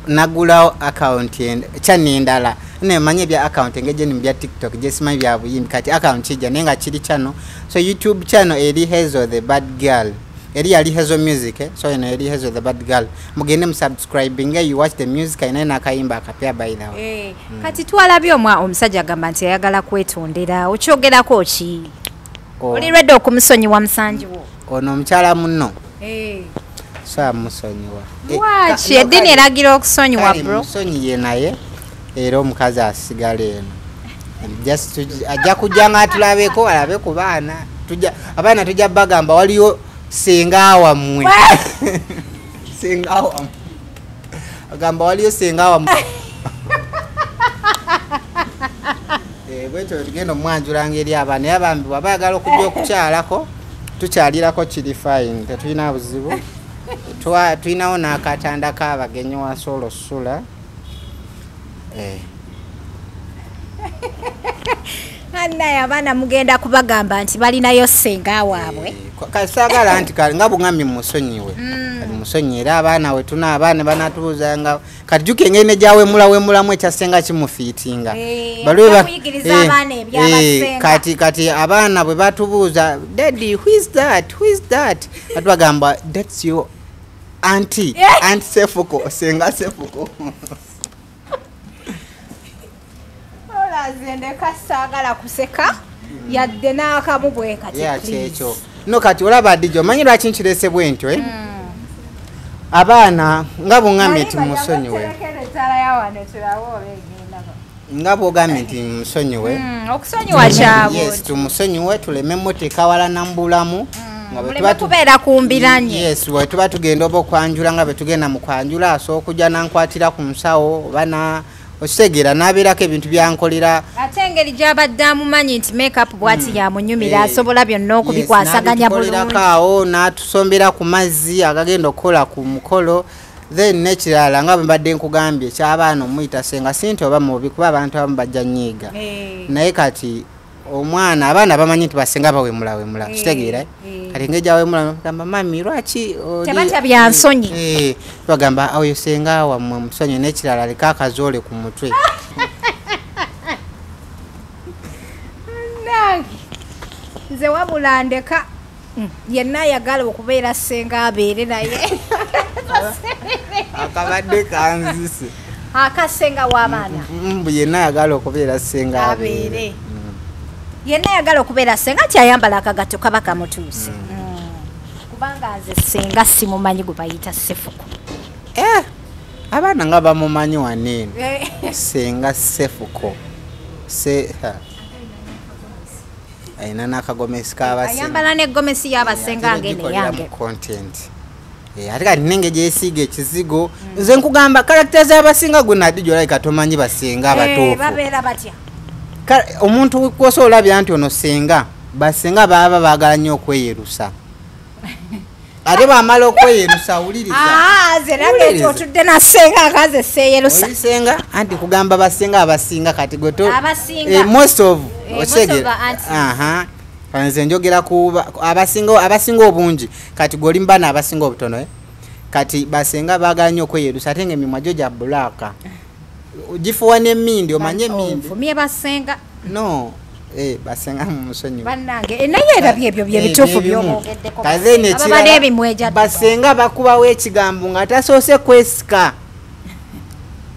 [SPEAKER 2] nagulawo account channel endala nemanye bya account ngeje ni bya TikTok je simanyi bya buyimbi kati account kijja nenga kiri channel so YouTube channel eri Hazel the Bad Girl eri yali Hazel Music so eno eri Hazel the Bad Girl mugende subscribing you watch the music ina na kayimba akapya by the way
[SPEAKER 1] kati twalabye omusajja gamba nti ayagala kwetondera okyogerako ki oli ready okumusonyiwa musanjiwo
[SPEAKER 2] ono omukyala munno sa musonyiwa
[SPEAKER 1] wachi edini eragira okusonyiwa bro
[SPEAKER 2] musonyiye naye era omukazi asigale eno just ajja kujanga atulabeko alabe ku baana abaana tujja bagamba waliyo senga wamwe senga wamwe agamba waliyo senga wamwe bwekyo tugenda omwanjula ngeri abaana abambi wabayagala okujja okukyalako tukyalirako kiri fine tetulina buzibu tulinawo n'akatanda k'abagenyi wasoolo sula
[SPEAKER 1] naye abaana mugenda kubagamba nti balinayo senga waabwe
[SPEAKER 2] kasagala nti nga bungami musonyiwe kali musonyi era abaana we tuna abaana banatubuuzanga kati jukenge ne jawe mulamu ekyasenga kimufiitinga kati abaana bwe batubuuza daddy who is that atubagamba that's your auntie Sefuko senga Sefuko
[SPEAKER 1] zende kasagala kuseka yadde n'akamu bwe kati
[SPEAKER 2] kyekyo no kati olaba dijo manyi lwaki nkirese bwentyo abaana nga bungambye nti musonyiwe nga bwogambye nti musonyiwe
[SPEAKER 1] okusonyiwa kyabwe
[SPEAKER 2] yes tumusonyiwe tuleme mmotoka wala nambulamu
[SPEAKER 1] tubeera kumbiranye
[SPEAKER 2] yes bwe tuba tugenda oba okwanjula nga bwe tugenda mu kwanjula asooka okujja nankwatira ku nsawo oba osegera nabeerako ebintu byankolera
[SPEAKER 1] ate engeri gy'abadde amumanyi nti makeup bwati yamunyumira asobola byonna okubikwasaganya bulungi
[SPEAKER 2] awo n'atusombera ku mazzi agagenda okukola ku mukolo then nekirala nga bwe mbadde nkugambye ekyabaana omuyita senga sinti oba mubi kuba abantu abamu bajja nyiiga naye kati omwana abaana bamanyi nti basenga bawemula kitegeera kati ngeri gyawemula gamba mami lwaki
[SPEAKER 1] tebatya byansonyi
[SPEAKER 2] bagamba oyo senga wamwe musonyi nekirala leka akazoole ku mutwe
[SPEAKER 1] nze wabula ndeka yenna ayagala okubeera senga abeere naye
[SPEAKER 2] akabadde kanzise
[SPEAKER 1] akasenga w'abaana
[SPEAKER 2] yenna ayagala okubeera senga abeere
[SPEAKER 1] yenna ayagala okubeera senga nti ayambala akagato kaba kamutuuse kubanga nze senga simumanyi gwe bayita Sefuko
[SPEAKER 2] abaana nga bamumanyi waneeno senga Sefuko ayina n'akagomesi
[SPEAKER 1] ayambala n'eggomesi y'abasenga ngene yange
[SPEAKER 2] content ate kati nenge gyesiiga ekizigo nze nkugamba karakita z'abasinga gwe nadi gyolabika tomanyi basenga abatuufu
[SPEAKER 1] babeera batya
[SPEAKER 2] omuntu kwosa olabya nti ono senga basenga baba baagala nnyo okweyerusa ate bamala okweyerusa wuliriza
[SPEAKER 1] ze nabwe otudde na senga akaze seeyerusa
[SPEAKER 2] senga anti kugamba basenga abasinga kati goto
[SPEAKER 1] abasinga
[SPEAKER 2] most of nze njogera ku abasinga obungi kati goli mbana abasinga obutono kati basenga baagala nnyo okweyerusa ate ng'emimwa gyo gya bulaka gifuwa n'emmindi omanye emmindi
[SPEAKER 1] mye basenga
[SPEAKER 2] no basenga mumusonyi
[SPEAKER 1] bannange naye erabye ebyo byebituufu by'omwogeddeko
[SPEAKER 2] ababadde ebimweja basenga bakubawo ekigambo nga tasoose kwesika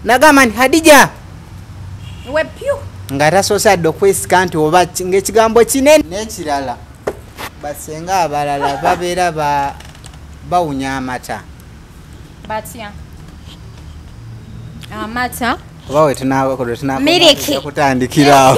[SPEAKER 2] nagamba nti Hadija
[SPEAKER 1] wepyu
[SPEAKER 2] nga tasoose adde okwesika nti oba ng'ekigambo kinene n'ekirala basenga abalala babeera bawunya amata
[SPEAKER 1] batya amata
[SPEAKER 2] oba we tunakutandikirawo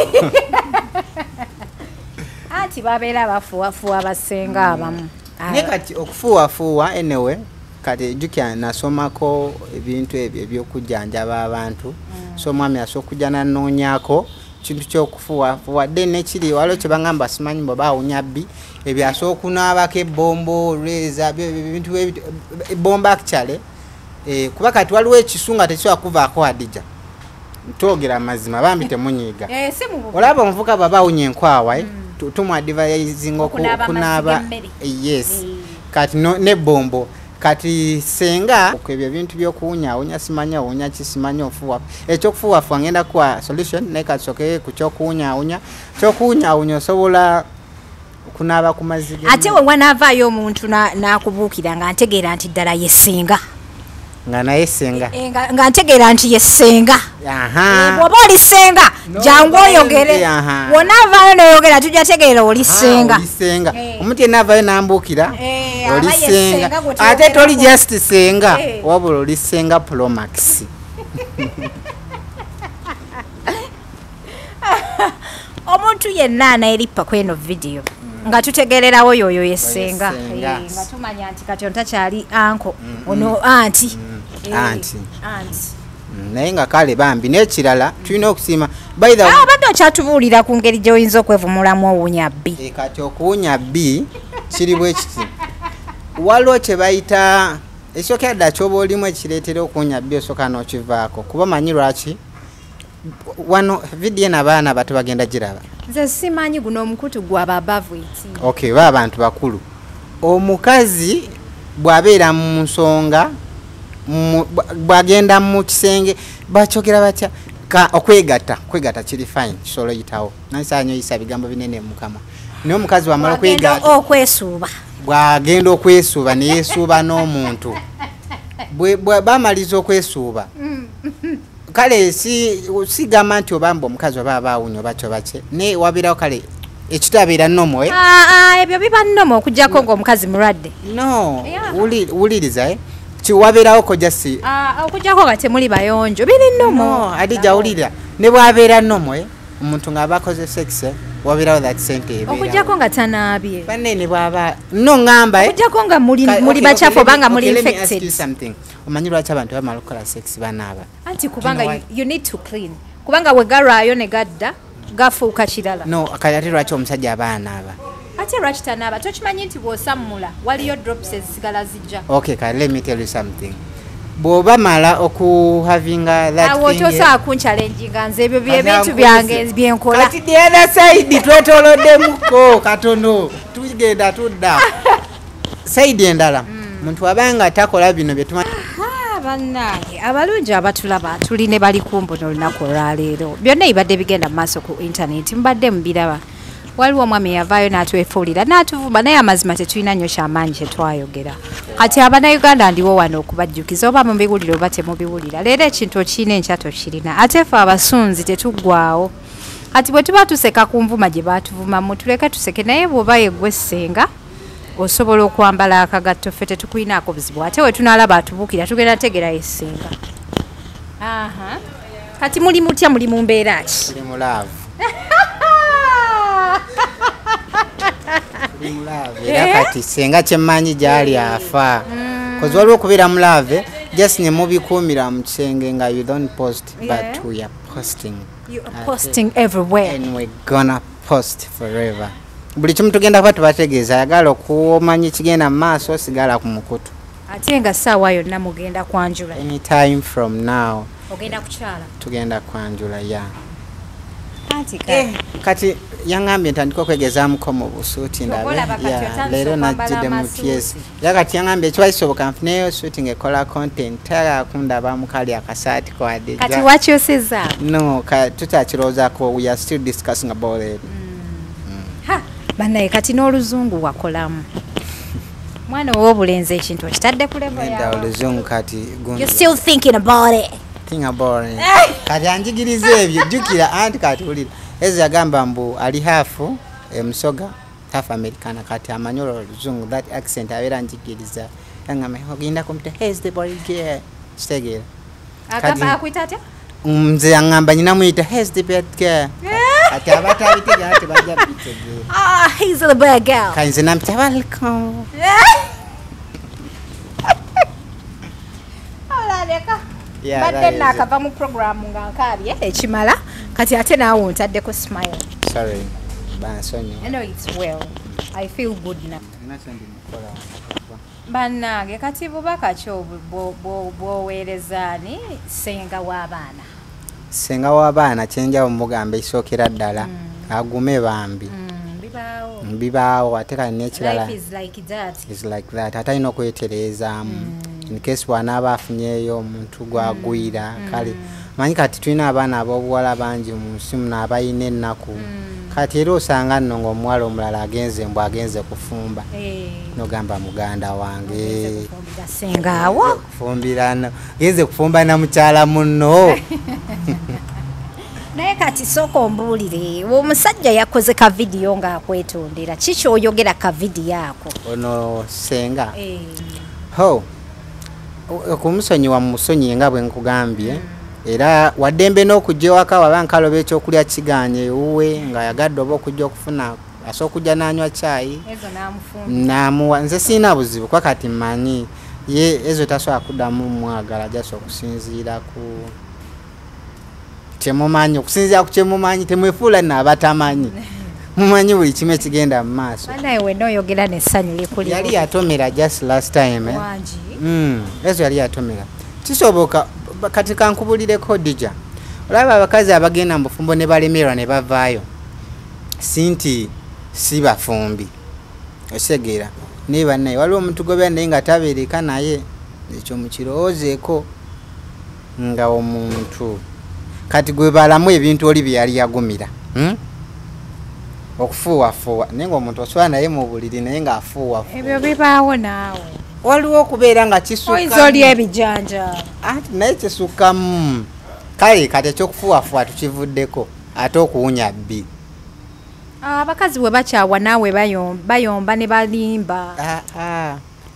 [SPEAKER 1] anti babeera bafuwafuwa basenga abamu
[SPEAKER 2] naye kati okufuwafuwa enewe kati jukya nasomako ebintu ebyo ebyokujjanjaba abantu so omwami asooka okujja nanoonyako kintu kyokufuwafuwa dde nekiri waliwo kye bagamba simanyi bwe bawunya bbi ebyo asooka okunaabako ebbombo reza ebintu ebbombo actually kuba kati waliwo ekisunga tekisobola kuvaako Hadija twogera amazima bambi temunyiiga olaba omuvuka bwaba awunya enkwawa tumwadivaizinga okunaaba yes kati nebombo kati senga ebyo bintu byokuwunya simanya wunya kisimanya ofuwa ekyokufuwa fu ngenda kwa solution ne katsoke ku kyokuwunya osobola kunaba ku mazige
[SPEAKER 1] ate we wanavaayo omuntu nakubuukira nga ntegeera nti ddala yesenga
[SPEAKER 2] nga naye senga
[SPEAKER 1] nga ntegeera nti yesenga bw'oba oli senga jangu oyogere wonavaayo noyogera tujja tegeera oli senga
[SPEAKER 2] omuntu yenna avaayo nambuukira oli senga ate toli just senga wabula oli senga promax
[SPEAKER 1] omuntu yenna anaeripa kweno video nga tutegererawo yoyo yesenga nga tumanya nti kati ontakyali anko ono anti
[SPEAKER 2] naye nga kale bambi n'ekirala tulina okusiima
[SPEAKER 1] abadde okyatubuulira ku ngeri gyoyinza okwevumulamu owunya bbi
[SPEAKER 2] kati okuwunya bbi kiri bwe kiti waliwo kye bayita ekyokera ddala kyoba olimu ekireetera okuwunya bbi osooka n'okivaako kuba manyi lwaki wano vidiyo n'abaana bato bagenda giraba
[SPEAKER 1] nze simanyi guno omukutu gwababavu eti
[SPEAKER 2] ba abantu bakulu omukazi bw'abeera mu nsonga bw'agenda mu kisenge bakyogera batya okwegatta kiri fine kisobola oyitawo nansanyo oyisa bigambo binene mukama naye omukazi wamala okwegatta
[SPEAKER 1] okwesuuba
[SPEAKER 2] bw'agenda okwesuuba neyesuuba n'omuntu bamaliza okwesuuba kale sigamba nti obamba omukazi oba abawunya oba kyobakye naye wabirawo kale ekitabeera nomo
[SPEAKER 1] ebyo biba nomo okujjako ng'omukazi mulwadde
[SPEAKER 2] no wuliriza kiwabeerawo kojasi
[SPEAKER 1] okujjako nga temuli bayonjo biri nomo
[SPEAKER 2] adija wulira ne bwabeera nomo omuntu ng'aba akoze sex wabeerawo that sente
[SPEAKER 1] okujjako nga tanaabye
[SPEAKER 2] banene bwaba no ngamba
[SPEAKER 1] okujjako nga muli bachafu oba nga muli infected
[SPEAKER 2] omanyi lwaki abantu bamala okukola sex banaaba
[SPEAKER 1] anti kubanga you need to clean kubanga we garaayo ne gadda gafuuka kirala
[SPEAKER 2] no kale ate lwaki omusajja abaanaaba
[SPEAKER 1] ate lwaki tanaaba tokimanyi nti bw'osammula waliyo drops ezisigala zijja
[SPEAKER 2] okay kale let me tell you something bw'oba mala okuhavinga that
[SPEAKER 1] awo tosobola kunchalenginga nze ebyo byebintu byange byenkola
[SPEAKER 2] kati the other side twetoloddemuko katono tugenda tudda side endala muntu abanga takola bino byetumanyi
[SPEAKER 1] bannange abalungi abatulaba tuli ne bali kumbu n'olunaku olwaleero byonna ibadde bigenda mu maaso ku intaneti mbadde mubiraba waliwo omwami yavaayo n'atwefuulira n'atuvuma naye amazima tetulina nnyo kyamaanyi kyetwayogera kati abannayuganda ndiwo wano okubajjukiza oba mubiwulire oba temubiwulira leero ekintu okiina enkya tokirina ate ffe abasunzi tetuggwaawo kati bwe tuba tuseka ku nvuma gye baatuvumamu tuleke tuseke naye bw'oba yeggwe essenga osobola okwambala akagatto ffe tetukulinaako buzibu ate we tunaalaba atubuukira tugenda tegera essenga kati muli mutya muli mu mbeera ki
[SPEAKER 2] tuli mulaavu era kati senga kyemmanyi gyali afa kozi waliwo okubeera mulaave just ne mubikuumira mu kisenge nga you don't post but we are posting
[SPEAKER 1] everywhere
[SPEAKER 2] and we're gonna post forever buli kimu tugenda kuba tubategeeza ayagala okumanyi kigenda mu maaso sigala ku mukutu
[SPEAKER 1] ate nga ssaawa yonna mugenda kwanjula
[SPEAKER 2] anytime from now
[SPEAKER 1] ogenda kukyala
[SPEAKER 2] tugenda kwanjula kati yaŋambye ntandika okwegezaamuko mu busuuti leero najjidde mu pyesi era kati yaŋambye ekiba kisoboka nfuneyo suuti ng'ekola content tayagakundaba mukali akasaati kwadde
[SPEAKER 1] kati wakyoseza
[SPEAKER 2] no tutakirowoozaako we are still discussing about it
[SPEAKER 1] bannaye kati n'oluzungu wakolamu mwana ow'obulenzi ekintu okitadde ku level yawe
[SPEAKER 2] oluzungu kati
[SPEAKER 1] you still thinking about it
[SPEAKER 2] kati anjigiriza ebyo jjukira anti kati wulira ezi yagamba mbu ali hafu emusoga hafu americana kati amanyi oluzungu that accent abeera njigiriza yangamba ogenda kumita he's the boy girl kitegeera
[SPEAKER 1] agamba akwita atya
[SPEAKER 2] nze yaŋŋamba nyina muyita he's the bad girl kati abatabitegeera tebajja bitegeera
[SPEAKER 1] he's the bad girl
[SPEAKER 2] kati nze nampita welcome
[SPEAKER 1] badde naakava mu programu nga nkaabye ekimala kati ate naawe ontaddeko smile I feel good now bannange kati bubaka ki bw'oweereza ani senga w'abaana
[SPEAKER 2] kyenjawo mugamba ekisookera ddala agume bambi bibaawo ate kati n'ekirala
[SPEAKER 1] Life is like that.
[SPEAKER 2] atalina okwetereezaamu in case bw'anaaba afunyeeyo omuntu gwagwira kale manyi kati tulina abaana ab'obuwala bangi mu nsi muno abalina ennaku kati era osanga nno ng'omuwala omulala agenze mbw agenze kufumba nogamba muganda wange
[SPEAKER 1] sengaawo
[SPEAKER 2] kufumbirano genze kufumba na mukyala munno
[SPEAKER 1] naye kati sooka ombuulire omusajja yakoze ka vidiyo ng'akwetondera kiki oyogera ka vidiyo ako
[SPEAKER 2] ono senga ho okumusonyiwa musonyiye nga bwe nkugambye era waddembe n'okujja ewaka waba nkaloba ekyokulya kiganye ewuwe nga yagadde oba okujja okufuna asobola okujja n'anywa caayi n'amuwa nze siina buzibu kwa kati mmanyi ye ezo tasobola kuddamu mwagala jasa okusinziira ku kyemumanyi okusinziira ku kyemumanyi temwefuula nno abatamanyi mumanyi buli kimu ekigenda mu maaso
[SPEAKER 1] naye wenna oyogera n'essanyu likuli
[SPEAKER 2] yali yatomera just last time ezo yali yatomera kisoboka kati kankubulireko dija olaba abakazi abagenda mu bufumbo ne balemerwa ne bavaayo sinti si bafumbi osegeera naye bannaye waliwo omuntu gobera naye nga tabeereka naye ekyo mukirowoozeeko nga omuntu kati gwe balamu ebintu oli bye yali yagumira okufuuwafuuwa naye ng'omuntu osobola naye mu buliri naye ng'afuuwafuuwa
[SPEAKER 1] ebyo bibaawo naawe
[SPEAKER 2] waliwo okubeera nga
[SPEAKER 1] oyinza oli ebijanja
[SPEAKER 2] anti naye kisukkamu kale kati ekyokufuuwafuuwa tukivuddeko ate okuwunya bbi
[SPEAKER 1] abakazi bwe bakyawa naawe bayomba ne balimba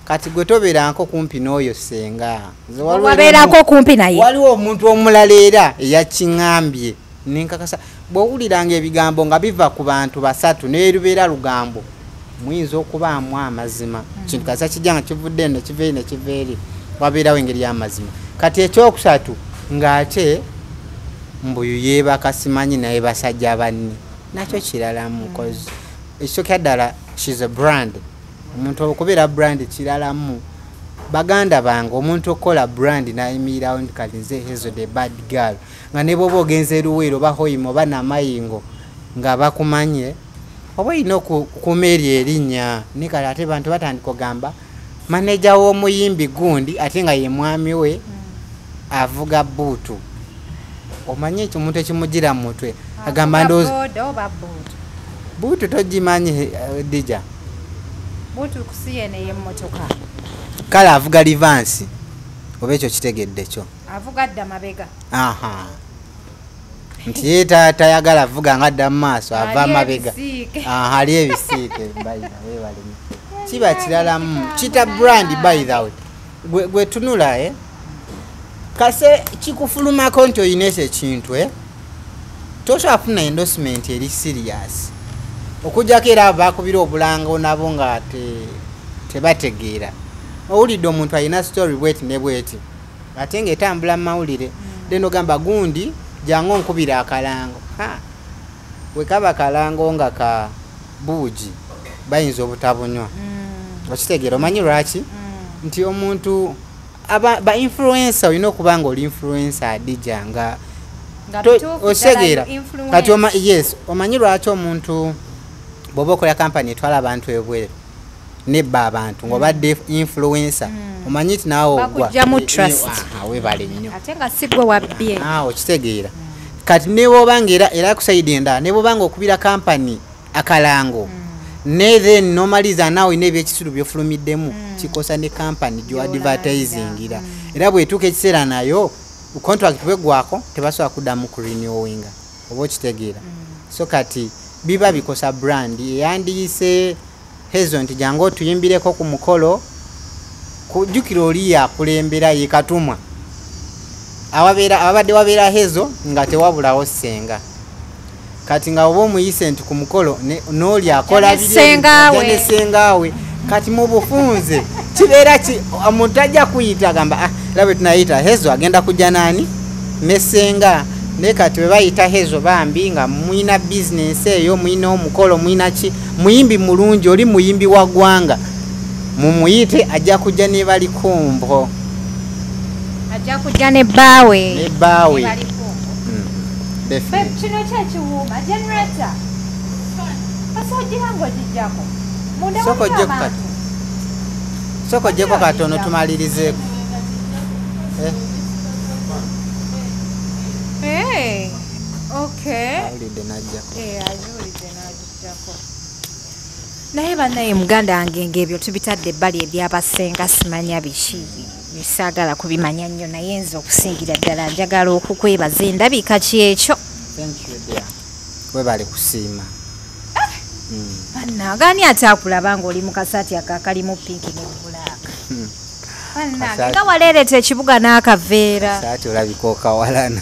[SPEAKER 2] kati gwe tobeeranko kumpi n'oyo senga
[SPEAKER 1] wabeerako kumpi naye
[SPEAKER 2] waliwo omuntu omulala era eyakiŋŋambye nenkakasa bw'owuliranga ebigambo nga biva ku bantu basatu neerubeera lugambo muyinza okubaamu amazima kintu kasa kijja nga kivudde ne kiveeri ne kiveeri wabeerawo engeri y'amazima kati ekyokusatu ng'ate mbuyu yeebaka simanyi naye basajja banne nakyo kirala mukozi ekyo kyaddala she's a brand omuntu okubeera brand kiralamu baganda bange omuntu okukola brand nayimirirawo nti kati nze Hezo the bad girl nga ne bwoba ogenze Luweero oba Hoima oba Namayingo nga bakumanye oba olina okukuuma eryo erinnya ni kale ate bantu batandika ogamba maneja w'omuyimbi gundi ate nga ye mwami we avuga buutu omanye ekyo omuntu ekimugira mu mutwe agamba ndoozi buutu togimanyi dija
[SPEAKER 1] buutu kusiyene y'emmotoka
[SPEAKER 2] kale avuga livansi oba ekyo kitegedde kyo
[SPEAKER 1] avuga dda mabega
[SPEAKER 2] nti ye tayagala avuga nga adda mu maaso ava mabega ali ebisiike kiba kiralamu kita brand by the way gwe tunula kase kikufulumako nti oyina ekyo ekintu tosobola kufuna endorsement eri serious okujjako era bakubira obulango nabo nga tebategeera owulidde omuntu alina story bweti ne bweti ate ng'etambula mu mawulire then ogamba gundi jangu onkubira akalango wekaba kalango nga ka buugi bayinza obutabunywa okitegeera omanyi lwaki nti omuntu ba influencer olina okuba nga oli influencer adija nga osegeera kati yes omanyi lwaki omuntu bw'oba okola kampani etwala abantu ebweru nebba abantu ng'obadde influencer omanyi nti naawe webale nnyo
[SPEAKER 1] ate nga si gwe wabbye
[SPEAKER 2] okitegeera kati ne bw'oba nga era kusaidi endala ne bw'oba nga okubira kampani akalango ne then nomaliza naawe n'ebyekisulu byofulumiddemu kikosa ne kampani gy'advertisingira era bw'etuuka ekiseera nayo contract bwegwako tebasobola kuddamu ku renewinga oba okitegeera so kati biba bikosa brand eyandiyise Hezo nti jangu otuyimbireko ku mukolo kujjukira oli yakulembera ye katumwa abadde wabeera Hezo nga tewabulawo senga kati nga oba omuyise nti ku mukolo n'oli akola sengawe kati mu bufunze kibeera omuntu ajja kuyita agamba labe tunayita Hezo agenda kujja nani ne senga ne kati webayita Hezo bambi nga mwina business eyo mwina omukolo mwina ki muyimbi mulungi oli muyimbi wa gwanga mumuyite ajja kujja ne bali kumbo
[SPEAKER 1] ajja kujja ne bawe
[SPEAKER 2] kino
[SPEAKER 1] kyekiwuuma generator
[SPEAKER 2] Soko jeko katono tumalirizeeko.
[SPEAKER 1] Okay.
[SPEAKER 2] Awulidde najjako.
[SPEAKER 1] Ajulidde najjako. Naye bannaye muganda wange ng'ebyo tubitadde ebbali ebyabasenga simanya biki saagala kubimanya nnyo naye nze okusingira ddala njagala okukwebaza endabika kyekyo.
[SPEAKER 2] Webale kusiima.
[SPEAKER 1] Bannange ani ate akulaba ng'oli mu kasaati akakalimu pinki ne bulaaka. Bannange nga waleereta ekibuga n'akaveera.
[SPEAKER 2] Kasaati olabika okawalana.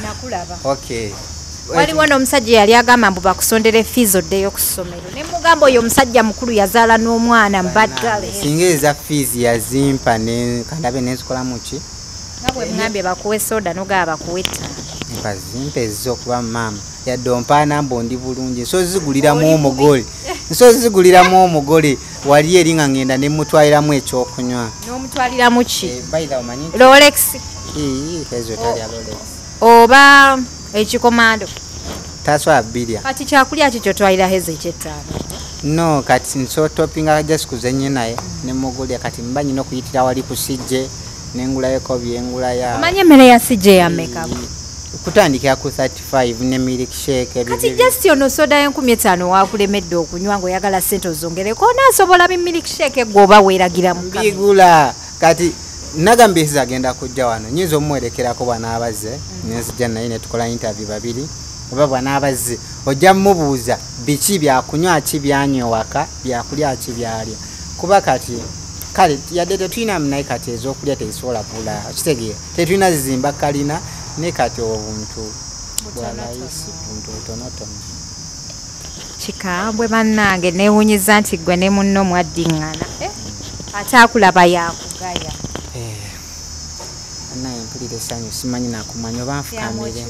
[SPEAKER 1] Nakulaba.
[SPEAKER 2] Okay.
[SPEAKER 1] Waliwo n'omusajja yali agamba mbu bakusondera fees oddeyo ku ssomero ne mugamba oyo omusajja mukulu yazaala n'omwana mbaddale.
[SPEAKER 2] Singa eza fees yazimpa ne kandabe n'ezikolamu ki?
[SPEAKER 1] Nga bwe mugambye bakuwe soda n'ogaba bakuwe ettaano.
[SPEAKER 2] Bazimpe zo kuba maama yadde ompaana mbu ndi bulungi nsozi ziguliramu omugole nsozi ziguliramu omugole wali eri nga ngenda ne mutwaliramu ekyokunywa.
[SPEAKER 1] N'omutwaliramu ki?
[SPEAKER 2] Bayita omanyi
[SPEAKER 1] Rolex.
[SPEAKER 2] Ezo talya Rolex.
[SPEAKER 1] Oba ekikomando.
[SPEAKER 2] Taswa bilya.
[SPEAKER 1] Kati kyakulya kikyo twalira heze eky'ettaano.
[SPEAKER 2] No kati nso toppinga just kuzenye naye ne mugole kati mbanyi no kuyitira wali kusijje n'engulayo byengula ya.
[SPEAKER 1] Omanye emmere ya sijje ya meka.
[SPEAKER 2] Kutandikira ku 35 ne milkshake.
[SPEAKER 1] Kati just ono soda ya 15 wakulemedde okunywa ng'oyagala ssente ozongereko onaasobola milkshake gwoba weeragira mu
[SPEAKER 2] bigula kati nagambye agenda kujja wano nyinza omwerekerako bwanaabaze nenzija naye ne tukola interview babiri oba bwanaabaze ojja mmubuuza biki byakunywa ki byanywa waka byakulya ki byalya kuba kati kale yadde tetulina naye kati ez'okulya tezisobola bula kitegeera tetulina zizimba kalina ne kati obuntu bwalayisi buntu butonotono
[SPEAKER 1] kikambwe bannange neewunyiza nti gwe ne munno mwaddiŋŋana ate akulaba yakugaya
[SPEAKER 2] naye mpulira essanyu simanyi nakumanya oba nfukamire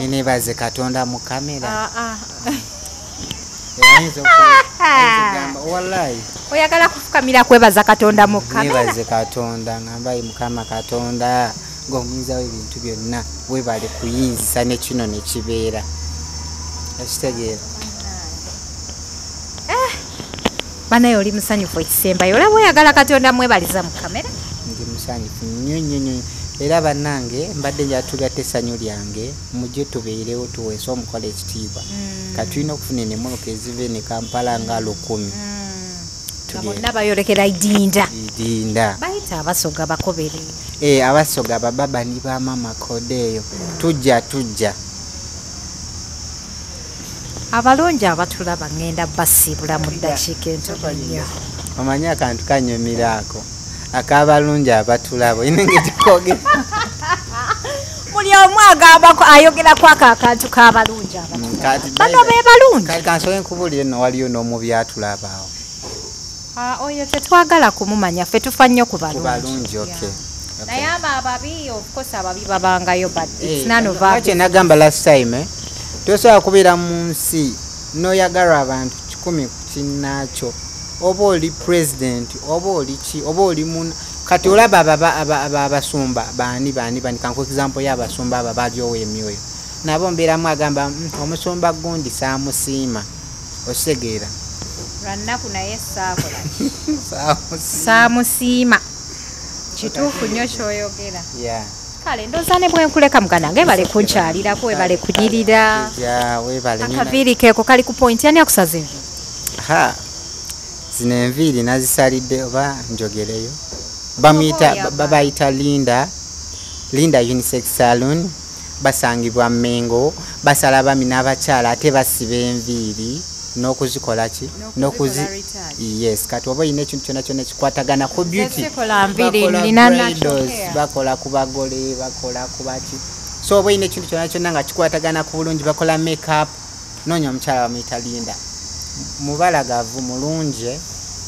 [SPEAKER 2] nebaze Katonda mu kamera wallahi
[SPEAKER 1] oyagala kufukamira kwebaza Katonda mu kamera
[SPEAKER 2] nebaze Katonda ngambaye Mukama Katonda ng'omuyinzawo ebintu byonna webale kuyinzisa ne kino ne kibeera ekitegeera
[SPEAKER 1] banaye oli musanyufu ekisembayo olaba oyagala Katonda mwebaliza mu kamera
[SPEAKER 2] ndi musanyufu nnyo era bannange mbadde njatulyatte essanyu lyange mujje tubeerewo tuweese omukola ekitiibwa kati tulina okufuna emmotoka eziva ne Kampala nga 10
[SPEAKER 1] bonna bayolekera idinda bayita abasoga bakobere
[SPEAKER 2] abasoga bababa ni bamama kodeeyo tujja
[SPEAKER 1] abalungi abatulaba ngenda basiibula mu ddakiika entono nnyo
[SPEAKER 2] omanyi akantu kanyumiraako ak'abalungi abatulaba oyina ngetukogera
[SPEAKER 1] buli omu agambako ayogerako ako akantu k'abalungi bano be balungi
[SPEAKER 2] kati kansobe nkubuulire nno waliyo n'omubi atulabaawo
[SPEAKER 1] oyo tetwagala kumumanya ffe tufa nnyo ku
[SPEAKER 2] balungi
[SPEAKER 1] naye abo ababi of ababi babangayo
[SPEAKER 2] kye nagamba last time tosobola kubeera mu nsi n'oyagalwa abantu 10 ku kinnaakyo oba oli president oba oli ki oba oli muna kati olaba abasumba bani kanku example y'abasumba abo balyowa emyoyo nabo mbeeramu agamba omusumba gundi saamusiima okitegeera
[SPEAKER 1] lwannaku naye saakola saamusiima kituufu nnyo kyoyogera kale ndooza ne bwenkuleka muganange bale kunkyalirako webale kunyirira akaviiri keeko kali ku point ani akusaza enviiri
[SPEAKER 2] zino enviiri nazisalidde oba njogereyo babayita Linda Unisex Saloon basangibwa Mengo basala bami n'abakyala ate basiba enviiri n'okuzikola ki yes kati oba oyina ekintu kyonna ekikwatagana ku beauty bakola ku bagole bakola ku baki so oba oyina ekintu kyonna nga kikwatagana ku bulungi bakola makeup noonya omukyala bamuyita Linda mubalagavu mulungi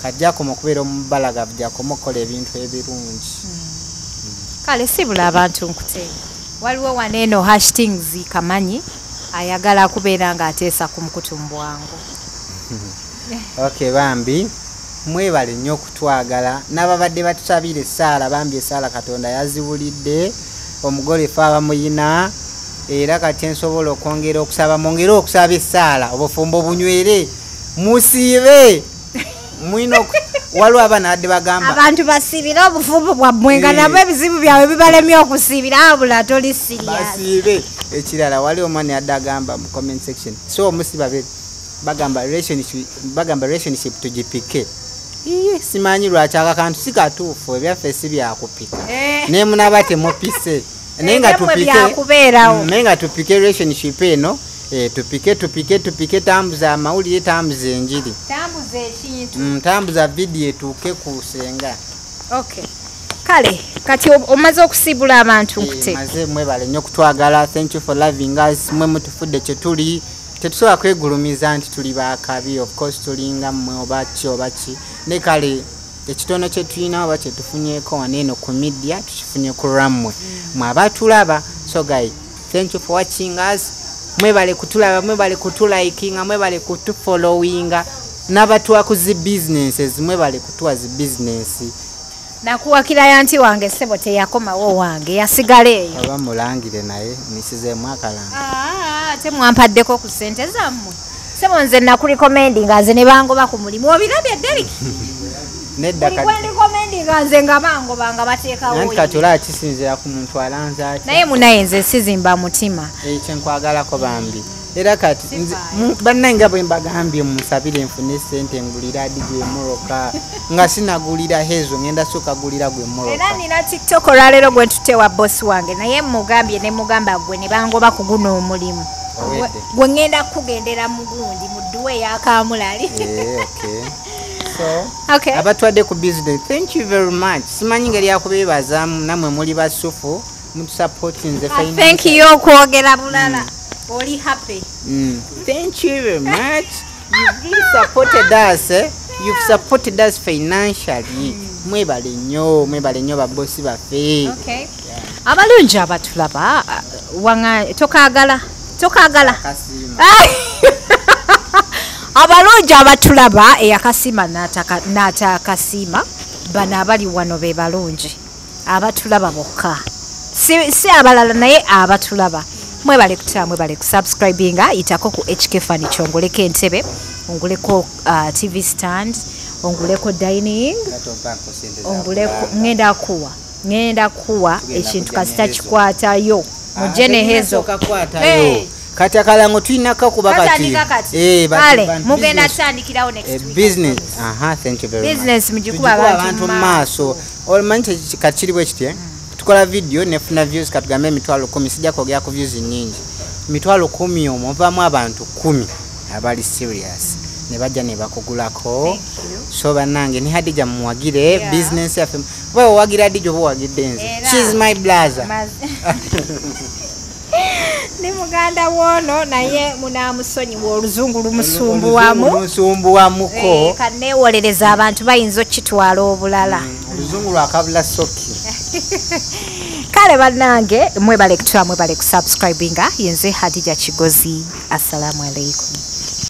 [SPEAKER 2] kajjako mukubeera omubalagavu jakoma okukola ebintu ebirungi
[SPEAKER 1] kale sibula abantu nkute waliwo waneeno Hastings Kamanyi ayagala kubeera nga ateesa ku mukutu mbwangu
[SPEAKER 2] okay bambi mwebale nnyo okutwagala n'ababadde batusabire essaala bambi essaala Katonda yaziwulidde omugole fe abamuyina era kati nsobola okwongera okusaba mwongere okusaba essaala obufumbo bunywere musiibe mwino waliwo abanadde bagamba
[SPEAKER 1] abantu basiibire obufumbo bwammwe nga nabo ebizibu byabwe bibalemye okusiibira abula toli serious
[SPEAKER 2] basiibe ekirala waliwo omwana yadde agamba mu comment section so omusiba be bagamba relationship tugipike simanyi lwaki akakantu si katuufu ebyaffe si byakupika naye munaba temupise naye nga tupike relationship eno tupike tambuza amawulire tambuza enjiri tambuza vidiyo etuuke ku senga
[SPEAKER 1] okay kale kati omaze okusiibula abantu nkute
[SPEAKER 2] maze mwebale nnyo okutwagala thank you for loving us mwe mutufudde kyetuli tetusobola kwegulumiza nti tuli bakabi of course tulinga mmwe oba ki ne kale ekitono kye tulina oba kye tufunyeeko waneeno ku media tukifunye ku lwammwe mwe abatulaba so guys thank you for watching us mwebale kutulaba mwebale kutulaikinga mwebale kutufollowinga n'abatuwa ku zi businesses mwebale kutuwa zi business
[SPEAKER 1] nakuwakira yanti wange sebo teyakomawo wange yasigala eyo
[SPEAKER 2] oba mulangire naye nisizeemu akalanga
[SPEAKER 1] temwampaddeko ku ssente zammwe sebo nze nakulikomendinga nze ne bangoba ku mulimu obirabye Derek neddakwendikomendi nze nga bangoba nga bateekawo
[SPEAKER 2] kati olaba kisinzira ku muntu alanze ati
[SPEAKER 1] naye munaye nze sizimba mutima
[SPEAKER 2] kyenkwagalako bambi era kati bannange bwe mbagambye munsabire nfune ssente ngulira DJ Moroka nga sinagulira hezo ngenda soka gulira gwe Moroka
[SPEAKER 1] era nina TikTok olwaleero gwe ntutewa boss wange naye mugambye ne mugamba gwe ne bangoba ku guno omulimu gwe ngenda kugendera mugundi mu dduwe yakamulali
[SPEAKER 2] okay so abatwadde ku business thank you very much simanyi ngeri yakubeebazaamu namwe muli basufu mutusupporting the financial
[SPEAKER 1] thank you okwogera bulala oli happy
[SPEAKER 2] thank you very much you've really supported us you've supported us financially mwebale nnyo babbosi baffe
[SPEAKER 1] abalungi abatulaba tokagala abalungi abatulaba eyakasiima n'atakasiima bano abali wano be balungi abatulaba bokka si abalala naye abatulaba mwebale kutya mwebale kusubscribinga itako ku HK Furniture onguleko entebe onguleko TV stand onguleko dining onguleko ngenda kuwa ekintu kasita kikwatayo mujene hezo
[SPEAKER 2] kati akalango tulinako kuba kati
[SPEAKER 1] vale mugenda tandikirawo next
[SPEAKER 2] business thank you very much
[SPEAKER 1] business mujikuba abantu
[SPEAKER 2] maaso olmanyi kati bwe kiti tukola video nefuna views katugambe 10,000 sijja kwogera ku views nyingi 10,000 omwo vaamu abantu 10 abali serious ne bajja ne bakugulako so bannange ne Hadija muwagire business yaffe bwe wagira Hadija oba wagidde nze she's my blazer
[SPEAKER 1] ni muganda wono naye munamusonyiwa oluzungu lumusumbuwamuko kaneewolereza abantu bayinza okitwala obulala
[SPEAKER 2] oluzungu lwakabula soki
[SPEAKER 1] kale bannange mwebale kutula mwebale kusubscribinga yenze Hadija Kigozi assalamu alaikum